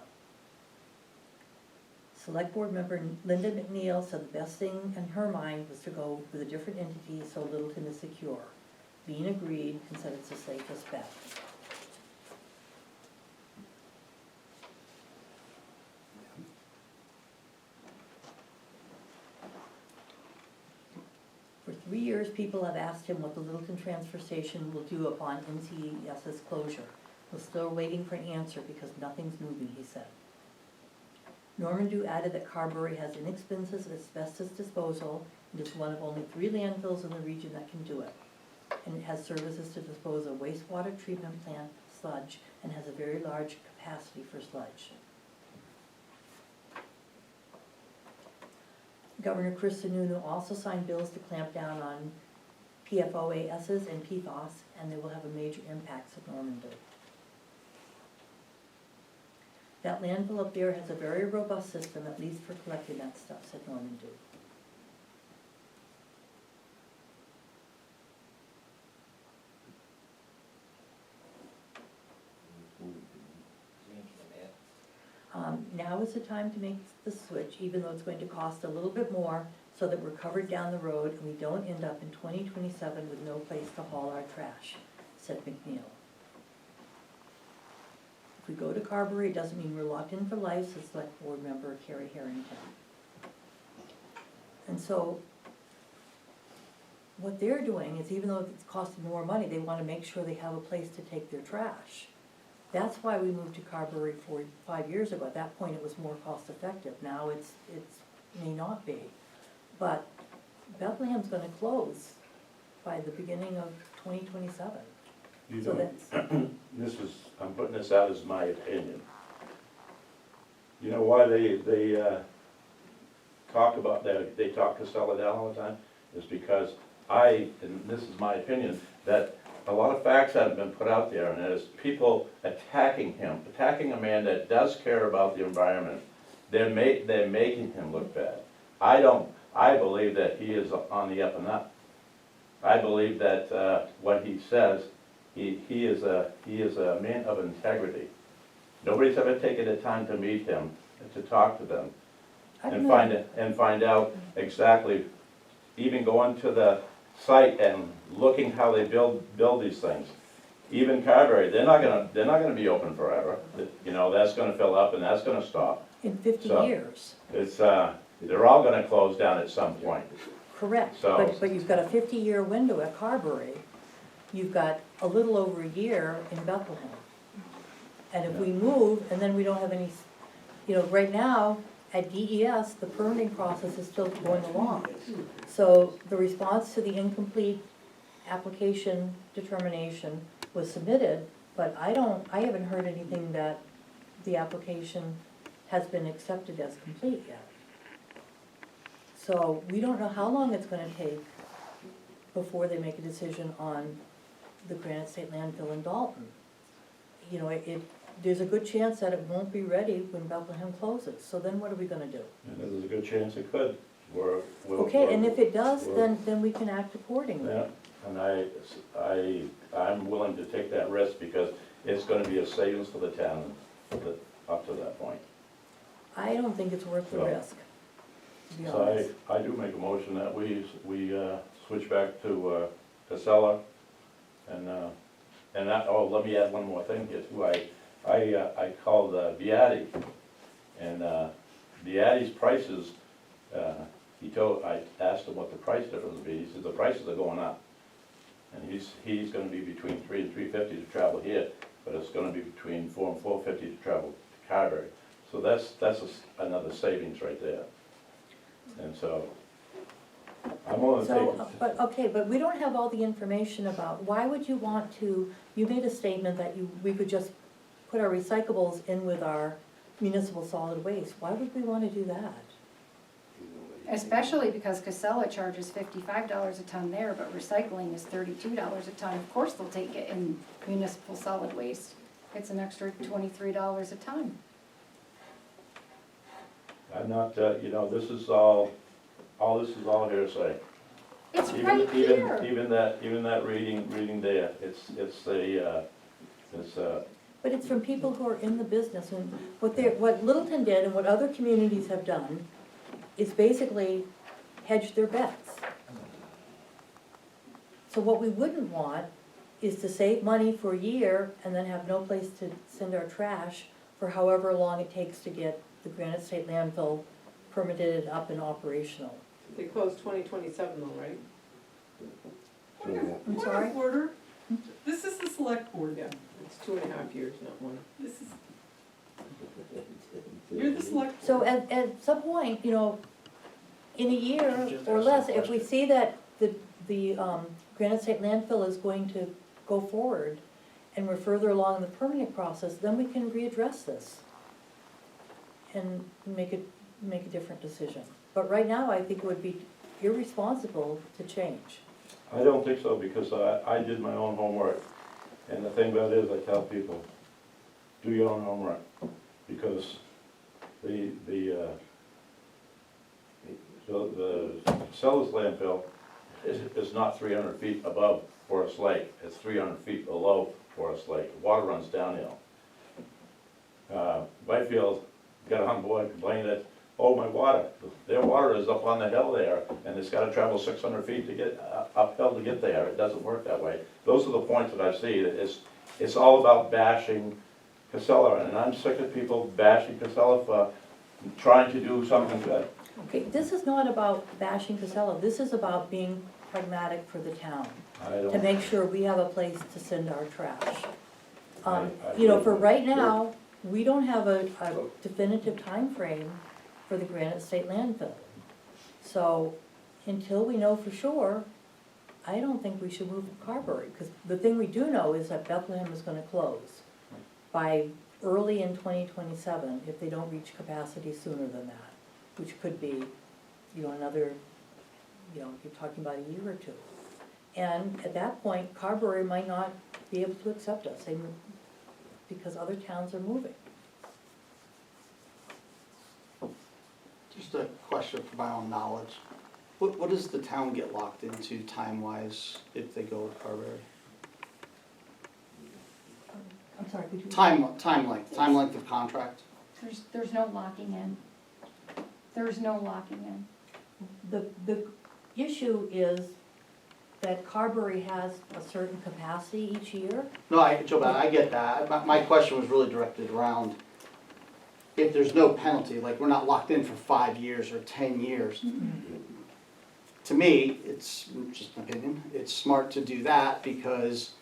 Select Board member Linda McNeil said the best thing in her mind was to go with a different entity so Littleton is secure. Bean agreed and said it's the safest bet. For 3 years, people have asked him what the Littleton transfer station will do upon NCES's closure. We're still waiting for an answer because nothing's moving, he said. Norman Dew added that Carberry has inexpensive asbestos disposal and is one of only 3 landfills in the region that can do it. And it has services to dispose of wastewater treatment plant sludge and has a very large capacity for sludge. Governor Chris Sununu also signed bills to clamp down on PFOASs and PFAS, and they will have a major impact, said Norman Dew. That landfill up there has a very robust system, at least for collecting that stuff, said Norman Dew. Now is the time to make the switch, even though it's going to cost a little bit more, so that we're covered down the road and we don't end up in 2027 with no place to haul our trash, said McNeil. If we go to Carberry, it doesn't mean we're locked in for life, said Select Board member Carrie Harrington. And so, what they're doing is, even though it's costing more money, they want to make sure they have a place to take their trash. That's why we moved to Carberry 5 years ago. At that point, it was more cost effective. Now it may not be. But Bethlehem's gonna close by the beginning of 2027. You So know, that's, I'm putting this out as my opinion. You know why they talk about that, they talk Casella down all the time? Is because and this is my opinion, that a lot of facts haven't been put out there, and there's people attacking him, attacking a man that does care about the environment. They're making him look bad. I believe that he is on the up and up. I believe that what he says, he is a man of integrity. Nobody's ever taken the time to meet him, and to talk to them, and find out exactly, even going to the site and looking how they build these things. Even Carberry, they're not gonna be open forever. You know, that's gonna fill up and that's gonna stop. in 50 So- years. It's they're all gonna close down at some point. Correct, So- but you've got a 50-year window at Carberry. You've got a little over a year in Bethlehem. And if we move, and then we don't have any, you know, right now, at DES, the permitting process is still going along. So the response to the incomplete application determination was submitted, but I haven't heard anything that the application has been accepted as complete yet. So we don't know how long it's gonna take before they make a decision on the Granite State Landfill in Dalton. You know, there's a good chance that it won't be ready when Bethlehem closes, so then what are we gonna do? And there's a good chance it could. Okay, and if it does, then we can act accordingly. Yeah, and I'm willing to take that risk because it's gonna be a savings for the town up to that point. I don't think it's worth the So- risk, to be So honest. I do make a motion that we switch back to Casella, and let me add one more thing here too. I called Viatti, and Viatti's prices, I asked him what the price difference would be. He said the prices are going up, and he's gonna be between $3 and $3.50 to travel here, but it's gonna be between $4 and $4.50 to travel to Carberry. So that's another savings right there. And so, I'm only So, taking, but we don't have all the information about, why would you want to, you made a statement that we could just put our recyclables in with our municipal solid waste. Why would we wanna do that? Especially because Casella charges $55 a ton there, but recycling is $32 a ton. Of course, they'll take it in municipal solid waste. It's an extra $23 a ton. I'm not, this is all this is all hearsay. It's Even- right even- here. Even that reading there, it's But it's from people who are in the business, and what Littleton did and what other communities have done is basically hedge their bets. So what we wouldn't want is to save money for a year and then have no place to send our trash for however long it takes to get the Granite State Landfill permitted up and operational. They close 2027 though, right? I'm sorry? Order, this is the select board. Yeah, it's 2.5 years, not one. This is, you're the select. So at some point, in a year or less, if we see that the Granite State Landfill is going to go forward and we're further along in the permitting process, then we can readdress this and make a different decision. But right now, I think it would be irresponsible to change. I don't think so, because I did my own homework. And the thing about it is, I tell people, do your own homework, because the Casella's landfill is not 300 feet above Forest Lake, it's 300 feet below Forest Lake. Water runs downhill. Whitefield got on board complaining that, oh, their water is up on the hill there, and it's gotta travel 600 feet to get, uphill to get there. It doesn't work that way. Those are the points that I see, that it's all about bashing Casella, and I'm sick of people bashing Casella for trying to do something good. Okay, this is not about bashing Casella, this is about being pragmatic for the town, I to don't, make sure we have a place to send our trash. I For right now, we don't have a definitive time frame for the Granite State Landfill. So, until we know for sure, I don't think we should move to Carberry, because the thing we do know is that Bethlehem is gonna close by early in 2027, if they don't reach capacity sooner than that, which could be, another, you're talking about a year or two. And at that point, Carberry might not be able to accept us, because other towns are moving. Just a question for my own knowledge. What does the town get locked into time-wise if they go with Carberry? I'm sorry, could you? Time length of contract? There's no locking in. There's no locking in. The issue is that Carberry has a certain capacity each year. No, Joe, I get that. My question was really directed around if there's no penalty, like we're not locked in for 5 years or 10 years. To me, it's just an opinion, it's smart to do that because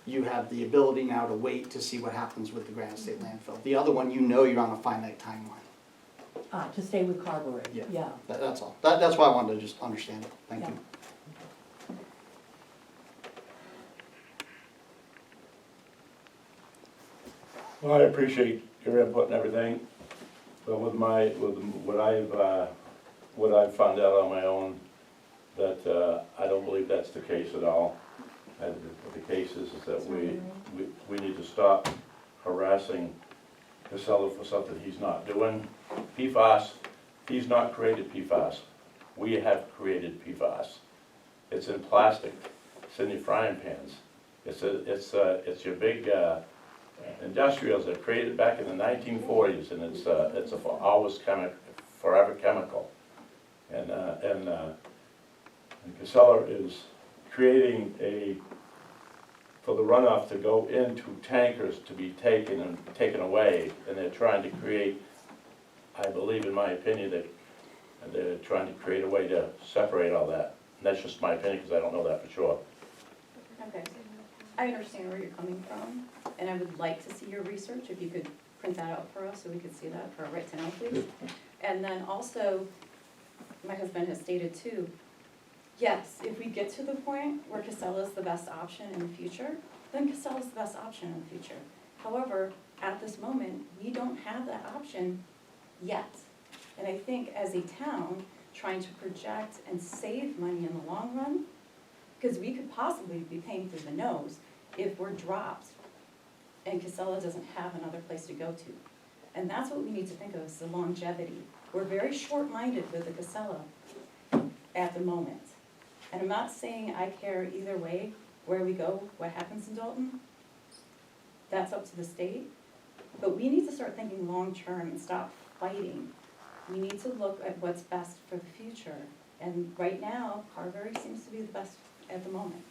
you have the ability now to wait to see what happens with the Granite State Landfill. The other one, you're on a finite timeline. To stay with Carberry, Yeah. yeah. That's all. That's why I wanted to just understand it. Thank Yeah. you. Well, I appreciate your input and everything, but with what I've found out on my own, that I don't believe that's the case at all. And the case is that we need to stop harassing Casella for something he's not doing. PFAS, he's not created PFAS. We have created PFAS. It's in plastic, it's in your frying pans. It's your big industrials that created back in the 1940s, and it's a forever chemical. And Casella is creating for the runoff to go into tankers to be taken away, and they're trying to create, I believe, in my opinion, that they're trying to create a way to separate all that. And that's just my opinion, because I don't know that for sure. Okay, I understand where you're coming from, and I would like to see your research, if you could print that out for us, so we could see that for our right to know, please. And then also, my husband has stated too, yes, if we get to the point where Casella is the best option in the future, then Casella is the best option in the future. However, at this moment, we don't have that option yet. And I think as a town, trying to project and save money in the long run, because we could possibly be paying through the nose if we're dropped and Casella doesn't have another place to go to. And that's what we need to think of, is the longevity. We're very short-minded with the Casella at the moment. And I'm not saying I care either way where we go, what happens in Dalton. That's up to the state. But we need to start thinking long-term and stop fighting. We need to look at what's best for the future. And right now, Carberry seems to be the best at the moment.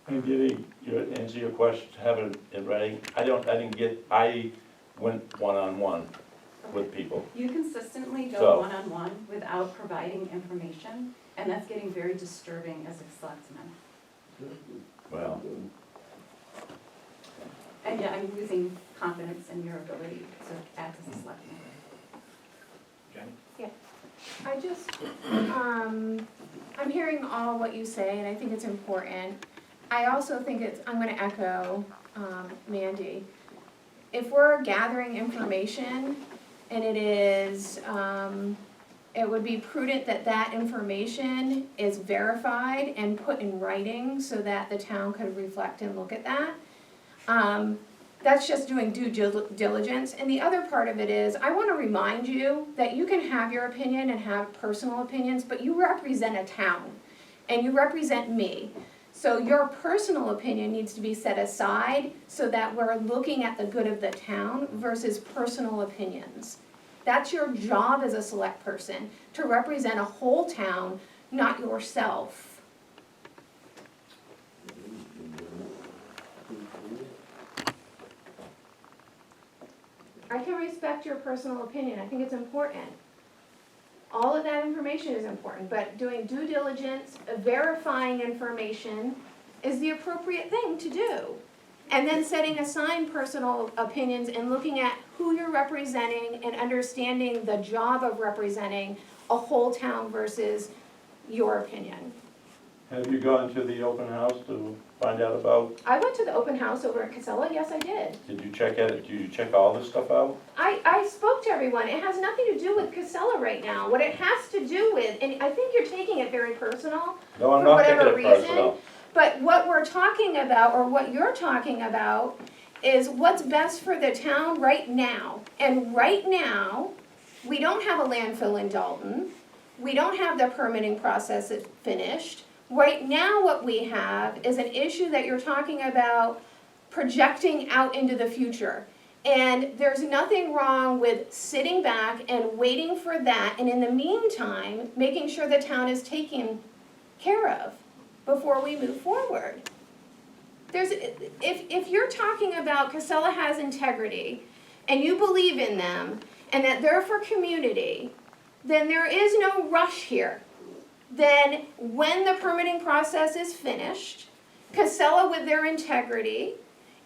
And Diddy, you answer your question, have it in writing. I went one-on-one with people. You consistently So- go one-on-one without providing information, and that's getting very disturbing as a selectman. Well, And yeah, I'm losing confidence in your ability to act as a selectman. Jenny? I just, I'm hearing all what you say, and I think it's important. I also think I'm gonna echo, Mandy. If we're gathering information, and it is, it would be prudent that that information is verified and put in writing so that the town could reflect and look at that. That's just doing due diligence. And the other part of it is, I wanna remind you that you can have your opinion and have personal opinions, but you represent a town, and you represent me. So your personal opinion needs to be set aside so that we're looking at the good of the town versus personal opinions. That's your job as a select person, to represent a whole town, not yourself. I can respect your personal opinion, I think it's important. All of that information is important, but doing due diligence, verifying information is the appropriate thing to do. And then setting aside personal opinions and looking at who you're representing and understanding the job of representing a whole town versus your opinion. have you gone to the open house to find out about, I went to the open house over at Casella, yes I did. did you check all this stuff out? I spoke to everyone, it has nothing to do with Casella right now. What it has to do with, and I think you're taking it very personal, No, I'm for not whatever taking it reason. personal. But what we're talking about, or what you're talking about, is what's best for the town right now. And right now, we don't have a landfill in Dalton. We don't have the permitting process finished. Right now, what we have is an issue that you're talking about projecting out into the future. And there's nothing wrong with sitting back and waiting for that, and in the meantime, making sure the town is taken care of before we move forward. If you're talking about Casella has integrity, and you believe in them, and that they're for community, then there is no rush here. Then when the permitting process is finished, Casella with their integrity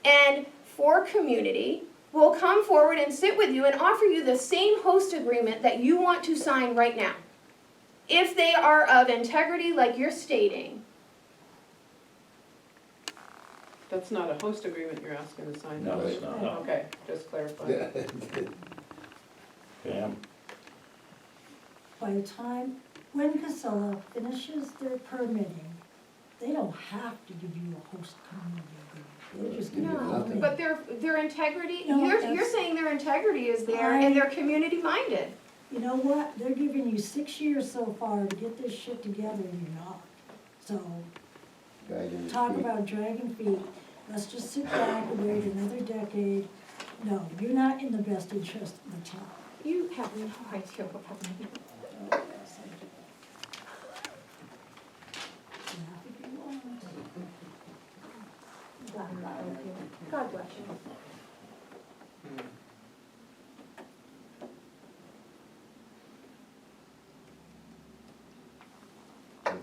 and for community will come forward and sit with you and offer you the same host agreement that you want to sign right now. If they are of integrity like you're stating. That's not a host agreement you're asking to sign? No, it's not. Okay, just clarify. Pam? By the time, when Casella finishes their permitting, they don't have to give you a host community agreement. They're just gonna No, come in. but their integrity, No, you're that's- saying their integrity is there and they're community minded. You know what? They're giving you 6 years so far to get this shit together and you're not. So, talk about dragging feet. Let's just sit back and wait another decade. No, you're not in the best interest of the town. You have no idea what I mean. Laugh if you want. God bless you.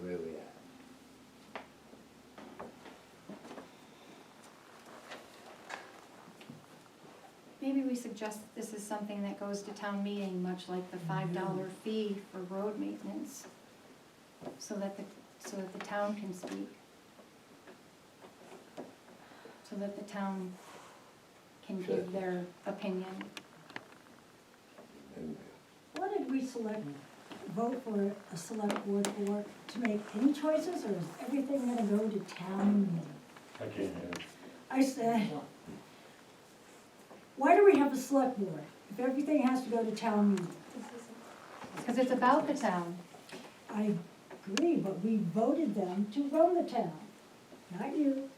Where we at? Maybe we suggest this is something that goes to town meeting, much like the $5 fee for road maintenance. So that the so that the town can speak. So that the town can give their opinion. What did we vote for a select board for, to make any choices, or is everything gonna go to town meeting? I can't hear. I said, why do we have a select board if everything has to go to town meeting? Because it's about the town. I agree, but we voted them to run the town, not you.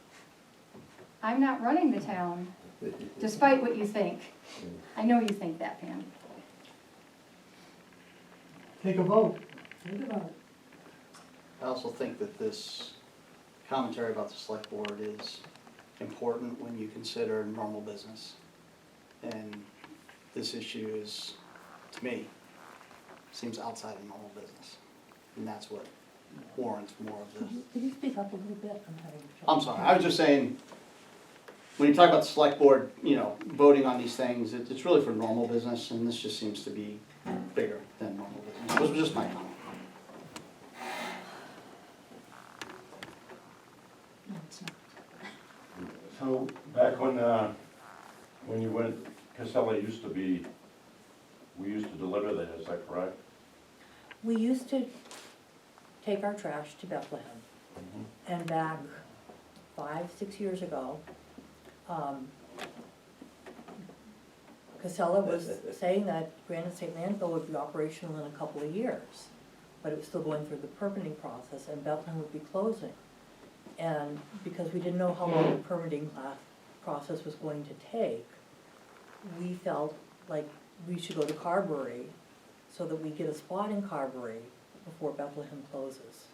I'm not running the town, despite what you think. I know you think that, Pam. Take a vote. Take a vote. I also think that this commentary about the select board is important when you consider normal business. And this issue is, to me, seems outside of normal business. And that's what warrants more of this. Could you speak up a little bit? I'm having trouble. I'm sorry, I was just saying, when you talk about the select board, voting on these things, it's really for normal business, and this just seems to be bigger than normal business. This was just my comment. No, it's not. So, back when you went, Casella used to be, we used to deliver there, is that correct? We used to take our trash to Bethlehem, and back 5-6 years ago, Casella was saying that Granite State Landfill would be operational in a couple of years, but it was still going through the permitting process, and Bethlehem would be closing. And because we didn't know how long the permitting process was going to take, we felt like we should go to Carberry so that we get a spot in Carberry before Bethlehem closes.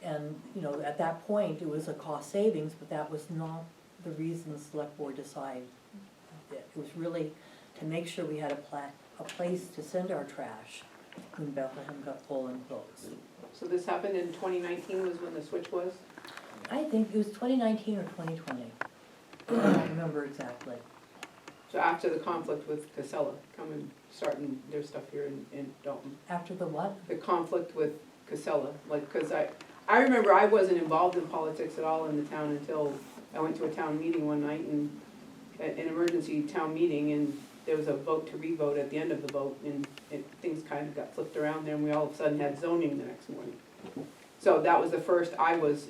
And, at that point, it was a cost savings, but that was not the reason the select board decided it. It was really to make sure we had a place to send our trash when Bethlehem got full and closed. So this happened in 2019 was when the switch was? I think it was 2019 or 2020. I don't remember exactly. So after the conflict with Casella, starting their stuff here in Dalton. After the what? The conflict with Casella, cause I remember I wasn't involved in politics at all in the town until I went to a town meeting one night and an emergency town meeting, and there was a vote to re-vote at the end of the vote, and things kind of got flipped around there, and we all of a sudden had zoning the next morning. So that was the first I was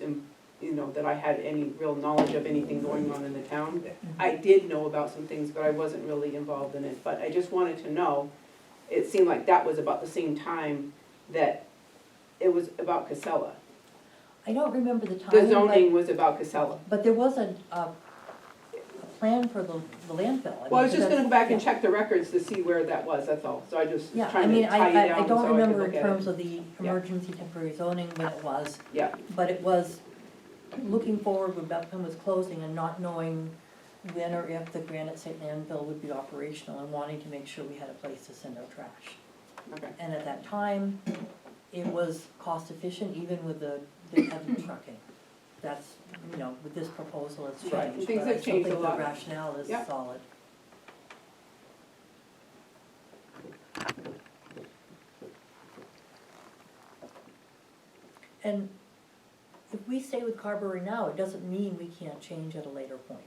that I had any real knowledge of anything going on in the town. I did know about some things, but I wasn't really involved in it. But I just wanted to know, it seemed like that was about the same time that it was about Casella. I don't remember the timing. The zoning was about Casella. But there was a plan for the landfill. Well, I was just gonna go back and yeah. check the records to see where that was, that's all. So I just was Yeah, I trying to mean, tie you I down so don't I could remember look in at terms it. of the emergency temporary zoning when it was, Yeah, but it was looking forward when Bethlehem was closing and not knowing when or if the Granite State Landfill would be operational and wanting to make sure we had a place to send our trash. okay. And at that time, it was cost efficient even with the heavy trucking. That's, with this proposal, it's changed. Right, and things but have I still changed a think lot. the rationale is Yep. solid. And if we stay with Carberry now, it doesn't mean we can't change at a later point.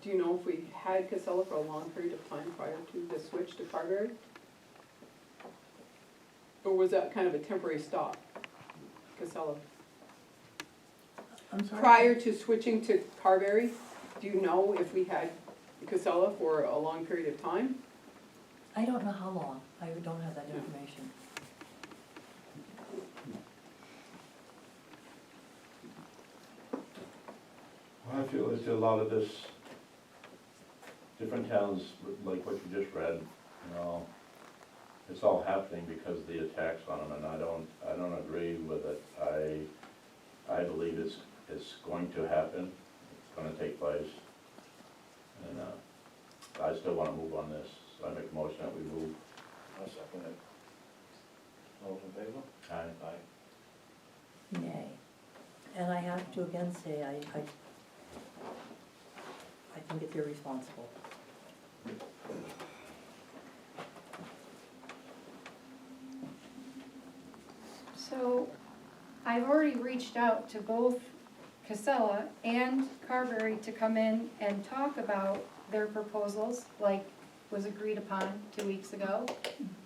Do you know if we had Casella for a long period of time prior to the switch to Carberry? Or was that kind of a temporary stop, Casella? I'm sorry? Prior to switching to Carberry, do you know if we had Casella for a long period of time? I don't know how long. I don't have that information. I feel there's a lot of this, different towns, like what you just read, it's all happening because of the attacks on them, and I don't agree with it. I believe it's going to happen, it's gonna take place, and I still wanna move on this, so I make a motion that we move I'll second it. All those in favor? Aye. Aye. Nay. And I have to again say, I think it's irresponsible. So I've already reached out to both Casella and Carberry to come in and talk about their proposals, like was agreed upon 2 weeks ago.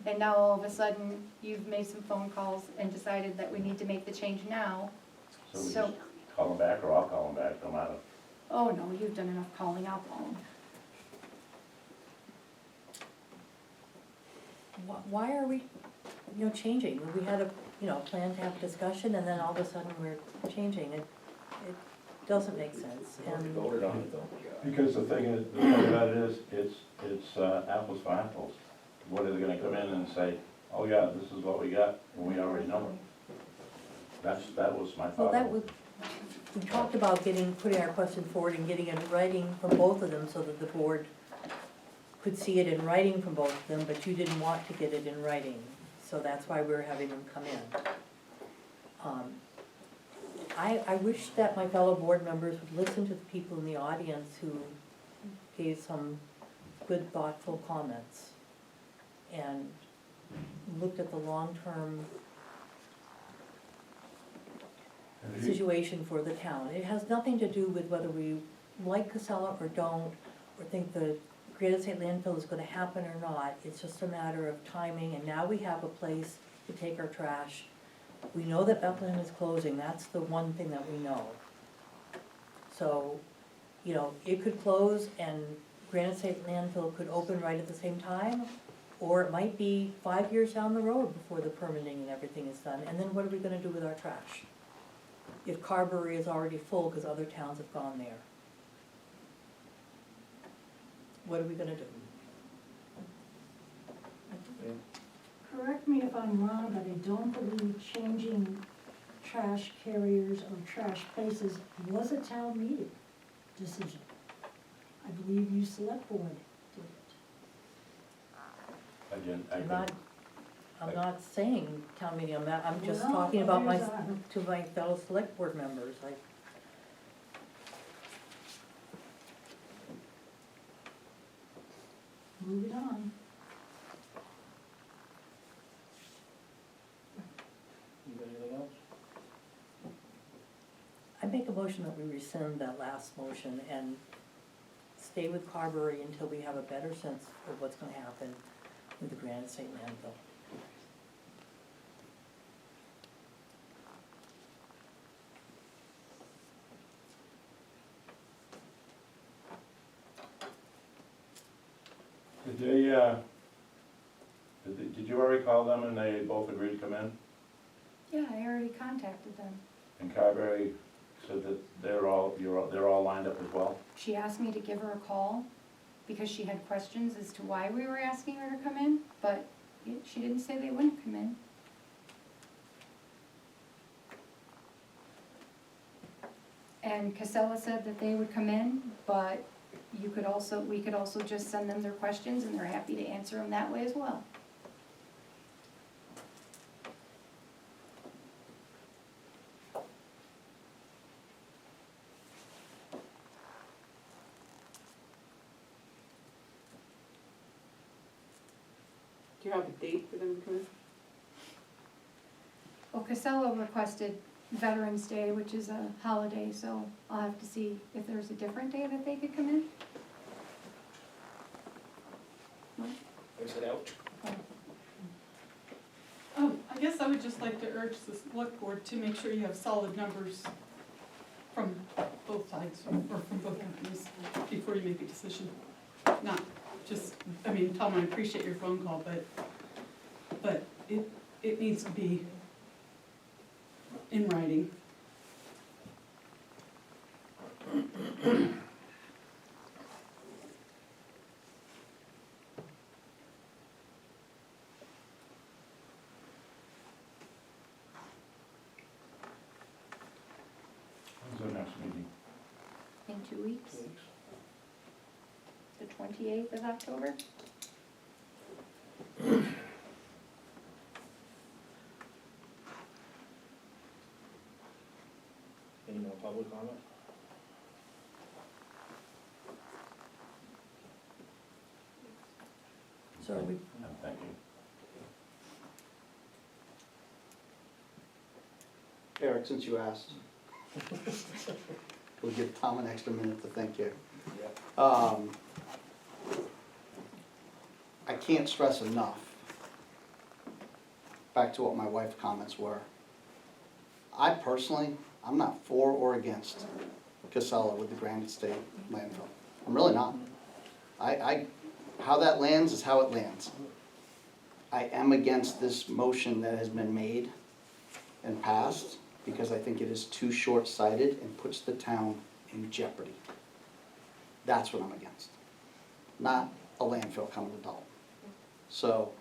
And now all of a sudden, you've made some phone calls and decided that we need to make the change now. So we So- just call them back, or I'll call them back, no matter. Oh, no, you've done enough calling, I'll call them. Why are we, changing? We had a, plan to have a discussion, and then all of a sudden we're changing. It doesn't make sense, We and voted on it though. Because the thing about it is, it's apples for apples. What are they gonna come in and say, oh yeah, this is what we got, and we already know it? That was my well, thought. we talked about putting our question forward and getting it in writing from both of them so that the board could see it in writing from both of them, but you didn't want to get it in writing, so that's why we're having them come in. I wish that my fellow board members would listen to the people in the audience who gave some good, thoughtful comments and looked at the long-term situation for the town. It has nothing to do with whether we like Casella or don't, or think the Granite State Landfill is gonna happen or not. It's just a matter of timing, and now we have a place to take our trash. We know that Bethlehem is closing, that's the one thing that we know. So, it could close and Granite State Landfill could open right at the same time, or it might be 5 years down the road before the permitting and everything is done, and then what are we gonna do with our trash? If Carberry is already full because other towns have gone there, what are we gonna do? Correct me if I'm wrong, but I don't believe changing trash carriers or trash places was a town meeting decision. I believe you select board did it. Again, I'm not saying town meeting, I'm just Well, talking about others to my fellow select board members, Move it on. You got anything else? I make a motion that we rescind that last motion and stay with Carberry until we have a better sense of what's gonna happen with the Granite State Landfill. Did you already call them and they both agreed to come in? Yeah, I already contacted them. And Carberry said that they're all lined up as well? She asked me to give her a call because she had questions as to why we were asking her to come in, but she didn't say they wouldn't come in. And Casella said that they would come in, but we could also just send them their questions and they're happy to answer them that way as well. Do you have a date for them to come in? Well, Casella requested Veterans Day, which is a holiday, so I'll have to see if there's a different day that they could come in. Is it out? I guess I would just like to urge the select board to make sure you have solid numbers from both sides, or from both companies, before you make a decision. Not just, Tom, I appreciate your phone call, but it needs to be in writing. When's our next meeting? In 2 weeks, the 28th of October. Any more public comment? So are we, I'm thinking. Eric, since you asked, we'll give Tom an extra minute to think here. I can't stress enough, back to what my wife's comments were. I personally, I'm not for or against Casella with the Granite State landfill. I'm really not. How that lands is how it lands. I am against this motion that has been made and passed because I think it is too short-sighted and puts the town in jeopardy. That's what I'm against, not a landfill coming to Dalton. So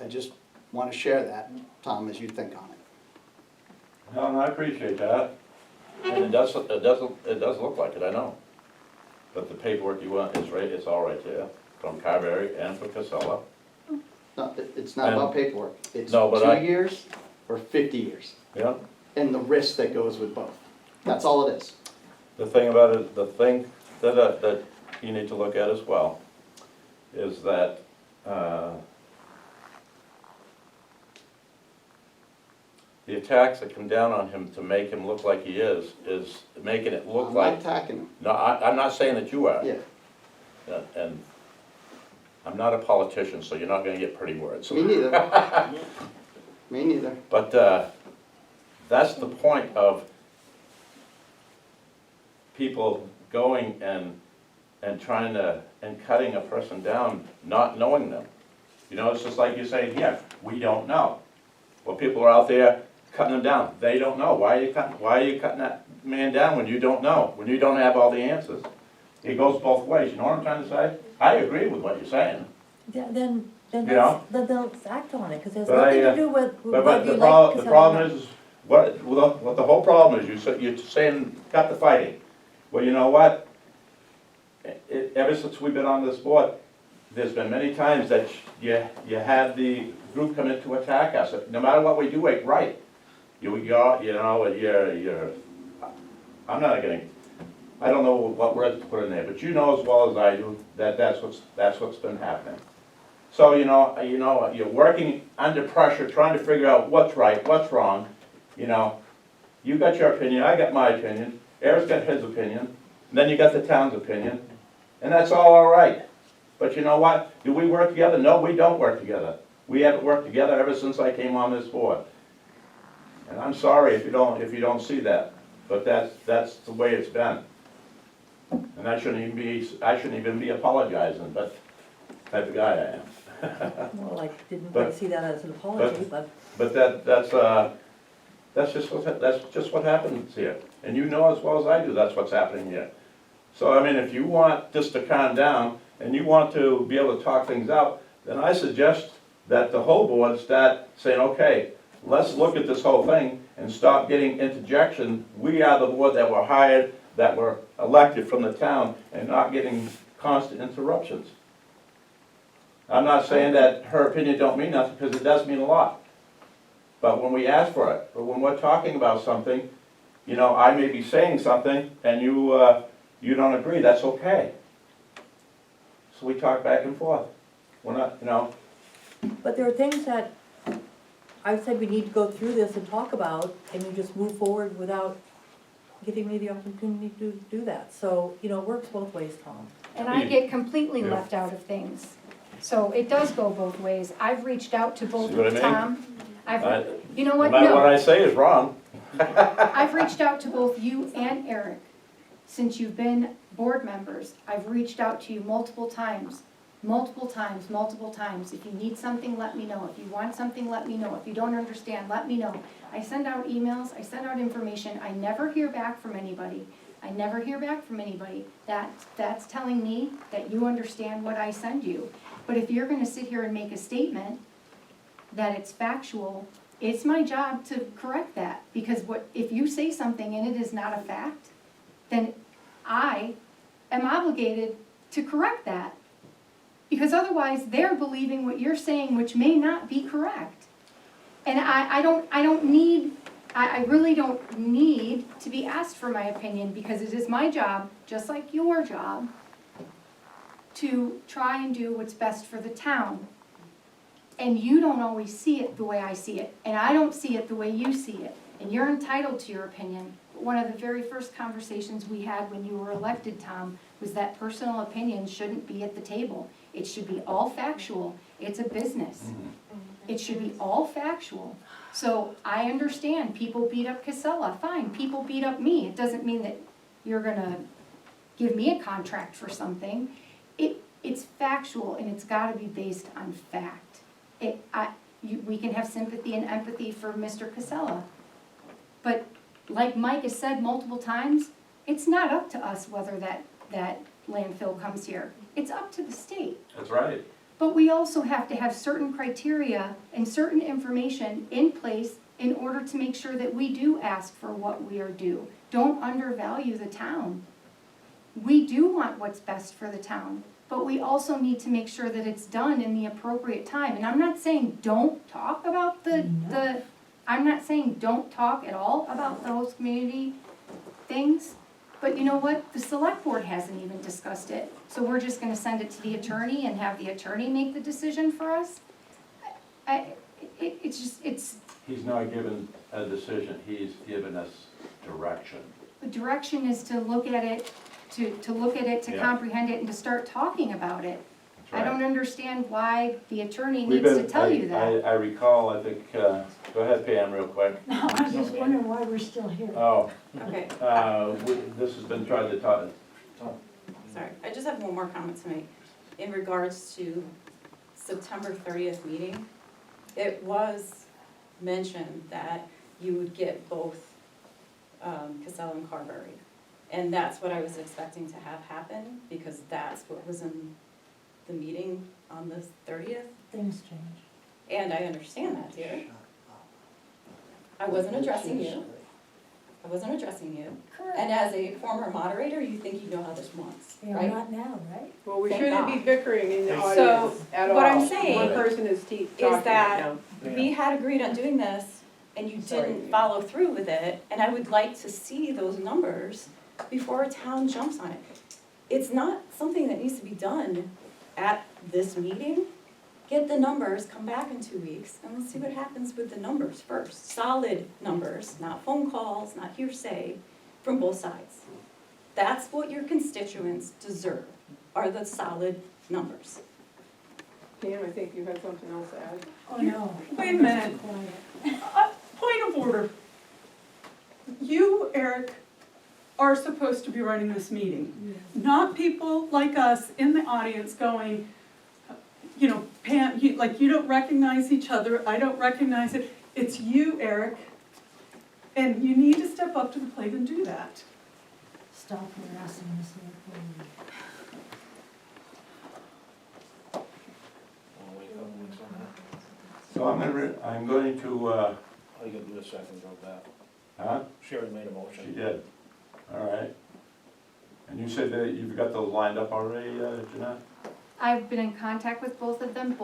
I just want to share that, Tom, as you think on it. No, I appreciate that. And it does look like it, I know. But the paperwork you want is right, it's all right there, from Carberry and from Casella. No, it's not about paperwork. It's No, but 2 years or 50 years, Yeah. and the risk that goes with both. That's all it is. The thing about it, the thing that you need to look at as well is that, the attacks that come down on him to make him look like he is making it look I'm like. not attacking him. No, I'm not saying that you are. Yeah, And I'm not a politician, so you're not gonna get pretty words. me neither. Me neither. But that's the point of people going and trying to, and cutting a person down, not knowing them. You know, it's just like you're saying here, we don't know. Well, people are out there cutting them down. They don't know. Why are you cutting that man down when you don't know, when you don't have all the answers? It goes both ways, you know what I'm trying to say? I agree with what you're saying. then You know? let's act on it, because there's But nothing I, to do with But whether you the like the Casella or problem not. is, what the whole problem is, you're saying, cut the fighting. Well, you know what? Ever since we've been on this board, there's been many times that you had the group come in to attack us. No matter what we do, ain't right. I'm not getting, I don't know what words to put in there, but you know as well as I do that that's what's been happening. So, you're working under pressure, trying to figure out what's right, what's wrong, you know. You got your opinion, I got my opinion, Eric's got his opinion, and then you got the town's opinion, and that's all right. But you know what? Do we work together? No, we don't work together. We haven't worked together ever since I came on this board. And I'm sorry if you don't see that, but that's the way it's been. And I shouldn't even be apologizing, but type of guy I am. Well, I didn't But- quite see that as an apology, but But that's just what happens here. And you know as well as I do that's what's happening here. So, I mean, if you want this to calm down, and you want to be able to talk things out, then I suggest that the whole board start saying, okay, let's look at this whole thing and stop getting interjection. We are the board that were hired, that were elected from the town, and not getting constant interruptions. I'm not saying that her opinion don't mean nothing, because it does mean a lot. But when we ask for it, or when we're talking about something, you know, I may be saying something, and you don't agree, that's okay. So we talk back and forth. We're not, you know, But there are things that I've said we need to go through this and talk about, and you just move forward without giving me the opportunity to do that. So, it works both ways, Tom. And I get completely Yeah. left out of things. So it does go both ways. I've reached out to both See what I mean? Tom. I- You know no what? matter what No, I say is wrong. I've reached out to both you and Eric. Since you've been board members, I've reached out to you multiple times. If you need something, let me know. If you want something, let me know. If you don't understand, let me know. I send out emails, I send out information. I never hear back from anybody. That's telling me that you understand what I send you. But if you're gonna sit here and make a statement that it's factual, it's my job to correct that. Because if you say something and it is not a fact, then I am obligated to correct that. Because otherwise, they're believing what you're saying, which may not be correct. And I don't need I really don't need to be asked for my opinion, because it is my job, just like your job, to try and do what's best for the town. And you don't always see it the way I see it, and I don't see it the way you see it, and you're entitled to your opinion. But one of the very first conversations we had when you were elected, Tom, was that personal opinion shouldn't be at the table. It should be all factual. It's a business. It should be all factual. So I understand people beat up Casella, fine, people beat up me. It doesn't mean that you're gonna give me a contract for something. It's factual, and it's gotta be based on fact. We can have sympathy and empathy for Mr. Casella. But like Mike has said multiple times, it's not up to us whether that landfill comes here. It's up to the state. That's right. But we also have to have certain criteria and certain information in place in order to make sure that we do ask for what we are due. Don't undervalue the town. We do want what's best for the town, but we also need to make sure that it's done in the appropriate time. And I'm not saying don't talk about I'm not saying don't talk at all about those community things. But you know what? The select board hasn't even discussed it. So we're just gonna send it to the attorney and have the attorney make the decision for us? It's, He's not given a decision, he's given us direction. the direction is to look at it, to look at it, to Yeah. comprehend it, and to start talking about it. That's I right. don't understand why the attorney We've needs to been- tell you that. I recall, I think, go ahead Pam, real quick. No, I was just wondering why we're still here. Oh, Okay, this has been tried to talk, sorry, I just have one more comment to make. In regards to September 30th meeting, it was mentioned that you would get both Casella and Carberry. And that's what I was expecting to have happen, because that's what was in the meeting on the 30th. Things change. And I understand that, dear. I wasn't addressing you. I wasn't addressing you. Correct. And as a former moderator, you think you know how this runs, Yeah, right? not now, right? Well, we Thank shouldn't be God. bickering in the So, audience at all. what I'm saying One person is talking is right that now. we had agreed on doing this, and you Sorry. didn't follow through with it, and I would like to see those numbers before a town jumps on it. It's not something that needs to be done at this meeting. Get the numbers, come back in 2 weeks, and let's see what happens with the numbers first. Solid numbers, not phone calls, not hearsay, from both sides. That's what your constituents deserve, are the solid numbers. Pam, I think you had something else to add. Oh, no. Wait a minute. Quiet. Point of order. You, Eric, are supposed to be running this meeting, Yes. not people like us in the audience going, you know, Pam, you don't recognize each other, I don't recognize it. It's you, Eric, and you need to step up to the plate and do that. Stop harassing us there. Wanna wait a couple weeks on that? so I'm going to, All you gotta do is second, drop that. huh? She already made a She motion. did, all right. And you said that you've got those lined up already, Jeanette? I've been in contact with both of them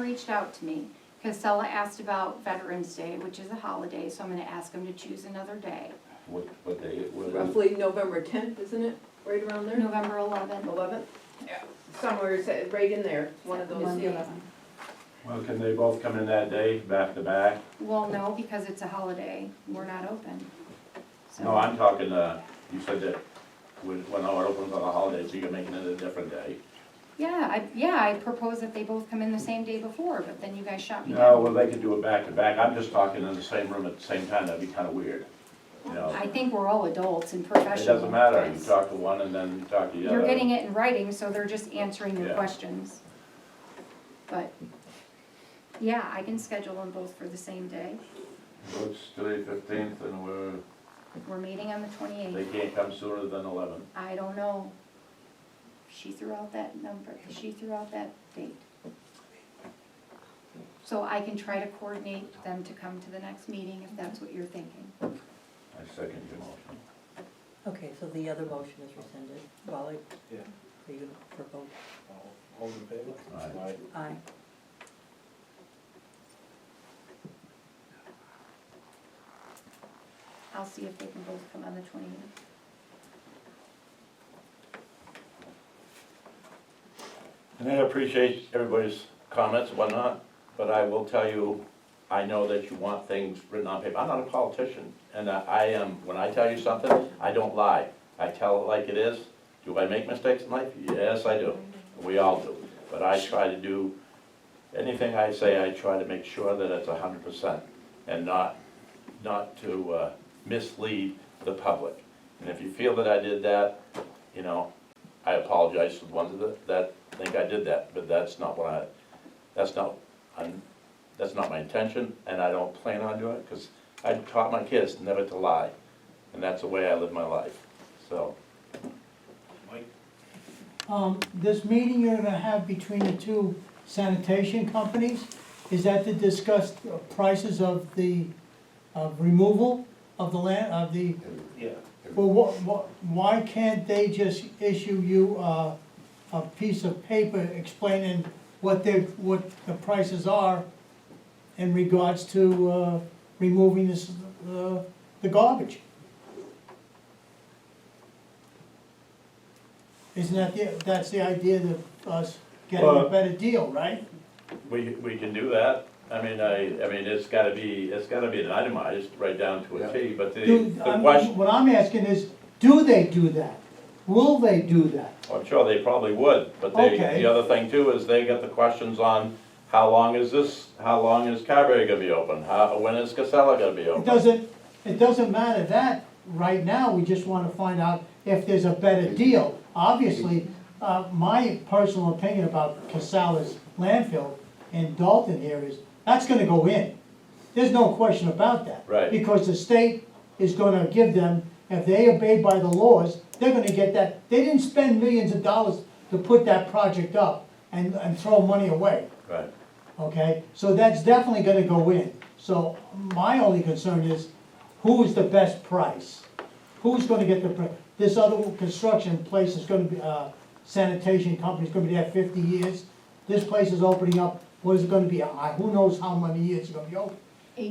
reached out to me. Casella asked about Veterans Day, which is a holiday, so I'm gonna ask them to choose another day. What day, what, Roughly November 10th, isn't it? Right around there? November 11th. 11th? Yeah. Somewhere, right in there, one of those It's the days. 11th. well, can they both come in that day, back to back? Well, no, because it's a holiday, we're not open. So- No, I'm talking, you said that when our opens on the holidays, you're making it a different day. Yeah, I proposed that they both come in the same day before, but then you guys shot me No, down. well, they could do it back to back, I'm just talking in the same room at the same time, that'd be kinda weird, you know? I think we're all adults and It professionals. doesn't matter, you talk to one and then you talk to the other. You're getting it in writing, so they're just answering your Yeah. questions. But, yeah, I can schedule them both for the same day. So it's today 15th and We're meeting on the they 28th. can't come sooner than 11. I don't know. She threw out that number, she threw out that date. So I can try to coordinate them to come to the next meeting if that's what you're thinking. I second your motion. Okay, so the other motion is rescinded. Wally, Yeah. are you gonna propose? All in favor? Aye. Aye. I'll see if they can both come on the 28th. And I appreciate everybody's comments and whatnot, but I will tell you, I know that you want things written on paper. I'm not a politician, and I am, when I tell you something, I don't lie. I tell it like it is. Do I make mistakes in life? Yes, I do. We all do. But I try to do, anything I say, I try to make sure that it's 100% and not to mislead the public. And if you feel that I did that, you know, I apologize to the ones that think I did that, but that's not my intention, and I don't plan on doing it, because I taught my kids never to lie, and that's the way I live my life, so. Mike? This meeting you're gonna have between the two sanitation companies, is that to discuss prices of the, removal of the land, of the, Yeah. well, why can't they just issue you, a piece of paper explaining what the prices are in regards to, removing this, the garbage? Isn't that's the idea of us getting a Well- better deal, right? We can do that. I mean, it's gotta be an itemized right down to a T, but the question, What I'm asking is, do they do that? Will they do that? I'm sure they probably would, but Okay. the other thing too is they get the questions on how long is Carberry gonna be open? When is Casella gonna be open? It doesn't matter that, right now, we just wanna find out if there's a better deal. Obviously, my personal opinion about Casella's landfill in Dalton here is, that's gonna go in. There's no question about that. Right. Because the state is gonna give them, if they obey by the laws, they're gonna get that. They didn't spend millions of dollars to put that project up and throw money away. Right. Okay, so that's definitely gonna go in. So my only concern is, who is the best price? Who's gonna get the price? This other construction place is gonna be, sanitation company's gonna be there 50 years. This place is opening up, what is it gonna be? Who knows how many years it's gonna be open?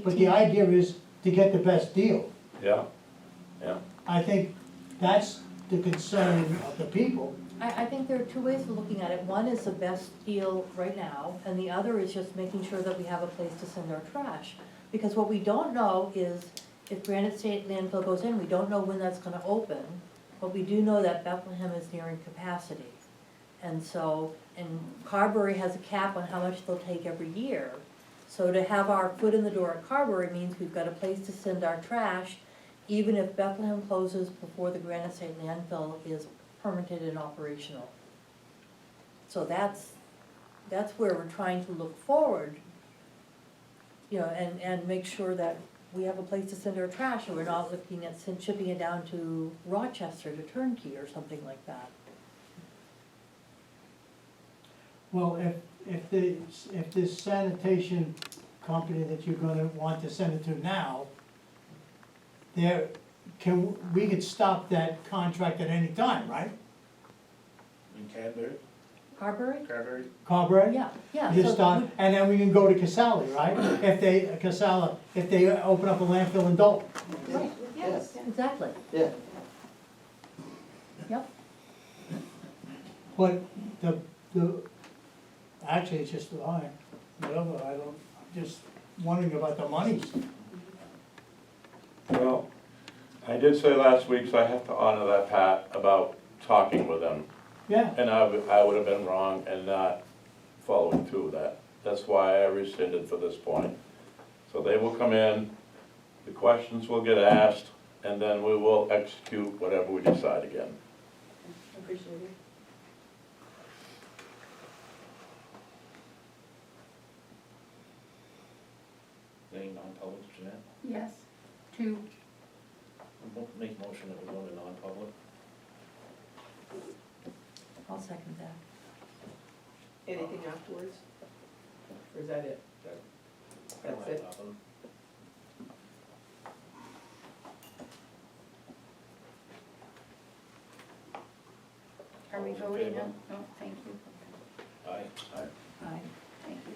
But the idea is to get the best deal. Yeah, yeah. I think that's the concern of the people. I think there are two ways of looking at it. One is the best deal right now, and the other is just making sure that we have a place to send our trash. Because what we don't know is, if Granite State Landfill goes in, we don't know when that's gonna open, but we do know that Bethlehem is nearing capacity. And so, and Carberry has a cap on how much they'll take every year. So to have our foot in the door at Carberry means we've got a place to send our trash, even if Bethlehem closes before the Granite State Landfill is permitted and operational. So that's where we're trying to look forward, you know, and make sure that we have a place to send our trash, and we're not looking at shipping it down to Rochester to Turnkey or something like that. Well, if this sanitation company that you're gonna want to send it to now, we could stop that contract at any time, right? In Cadbury? Carberry? Carberry? Carberry? Yeah. Just so stop, and then we can go to Casella, right? If they open up a landfill in Dalton. Right, Yes. exactly, Yeah. yep. But actually, it's just, whatever, I'm just wondering about the monies. Well, I did say last week, so I have to honor that, Pat, about talking with them. Yeah, And I would have been wrong and not following through with that. That's why I rescinded for this point. So they will come in, the questions will get asked, and then we will execute whatever we decide again. Appreciate it. Any non-public, Jeanette? Yes, two. Make a motion that we go to non-public. I'll second that. Anything afterwards? Or is that it? I don't That's have it. nothing. Are we All those in voting favor? on? No, thank you. Aye. Aye. Thank you.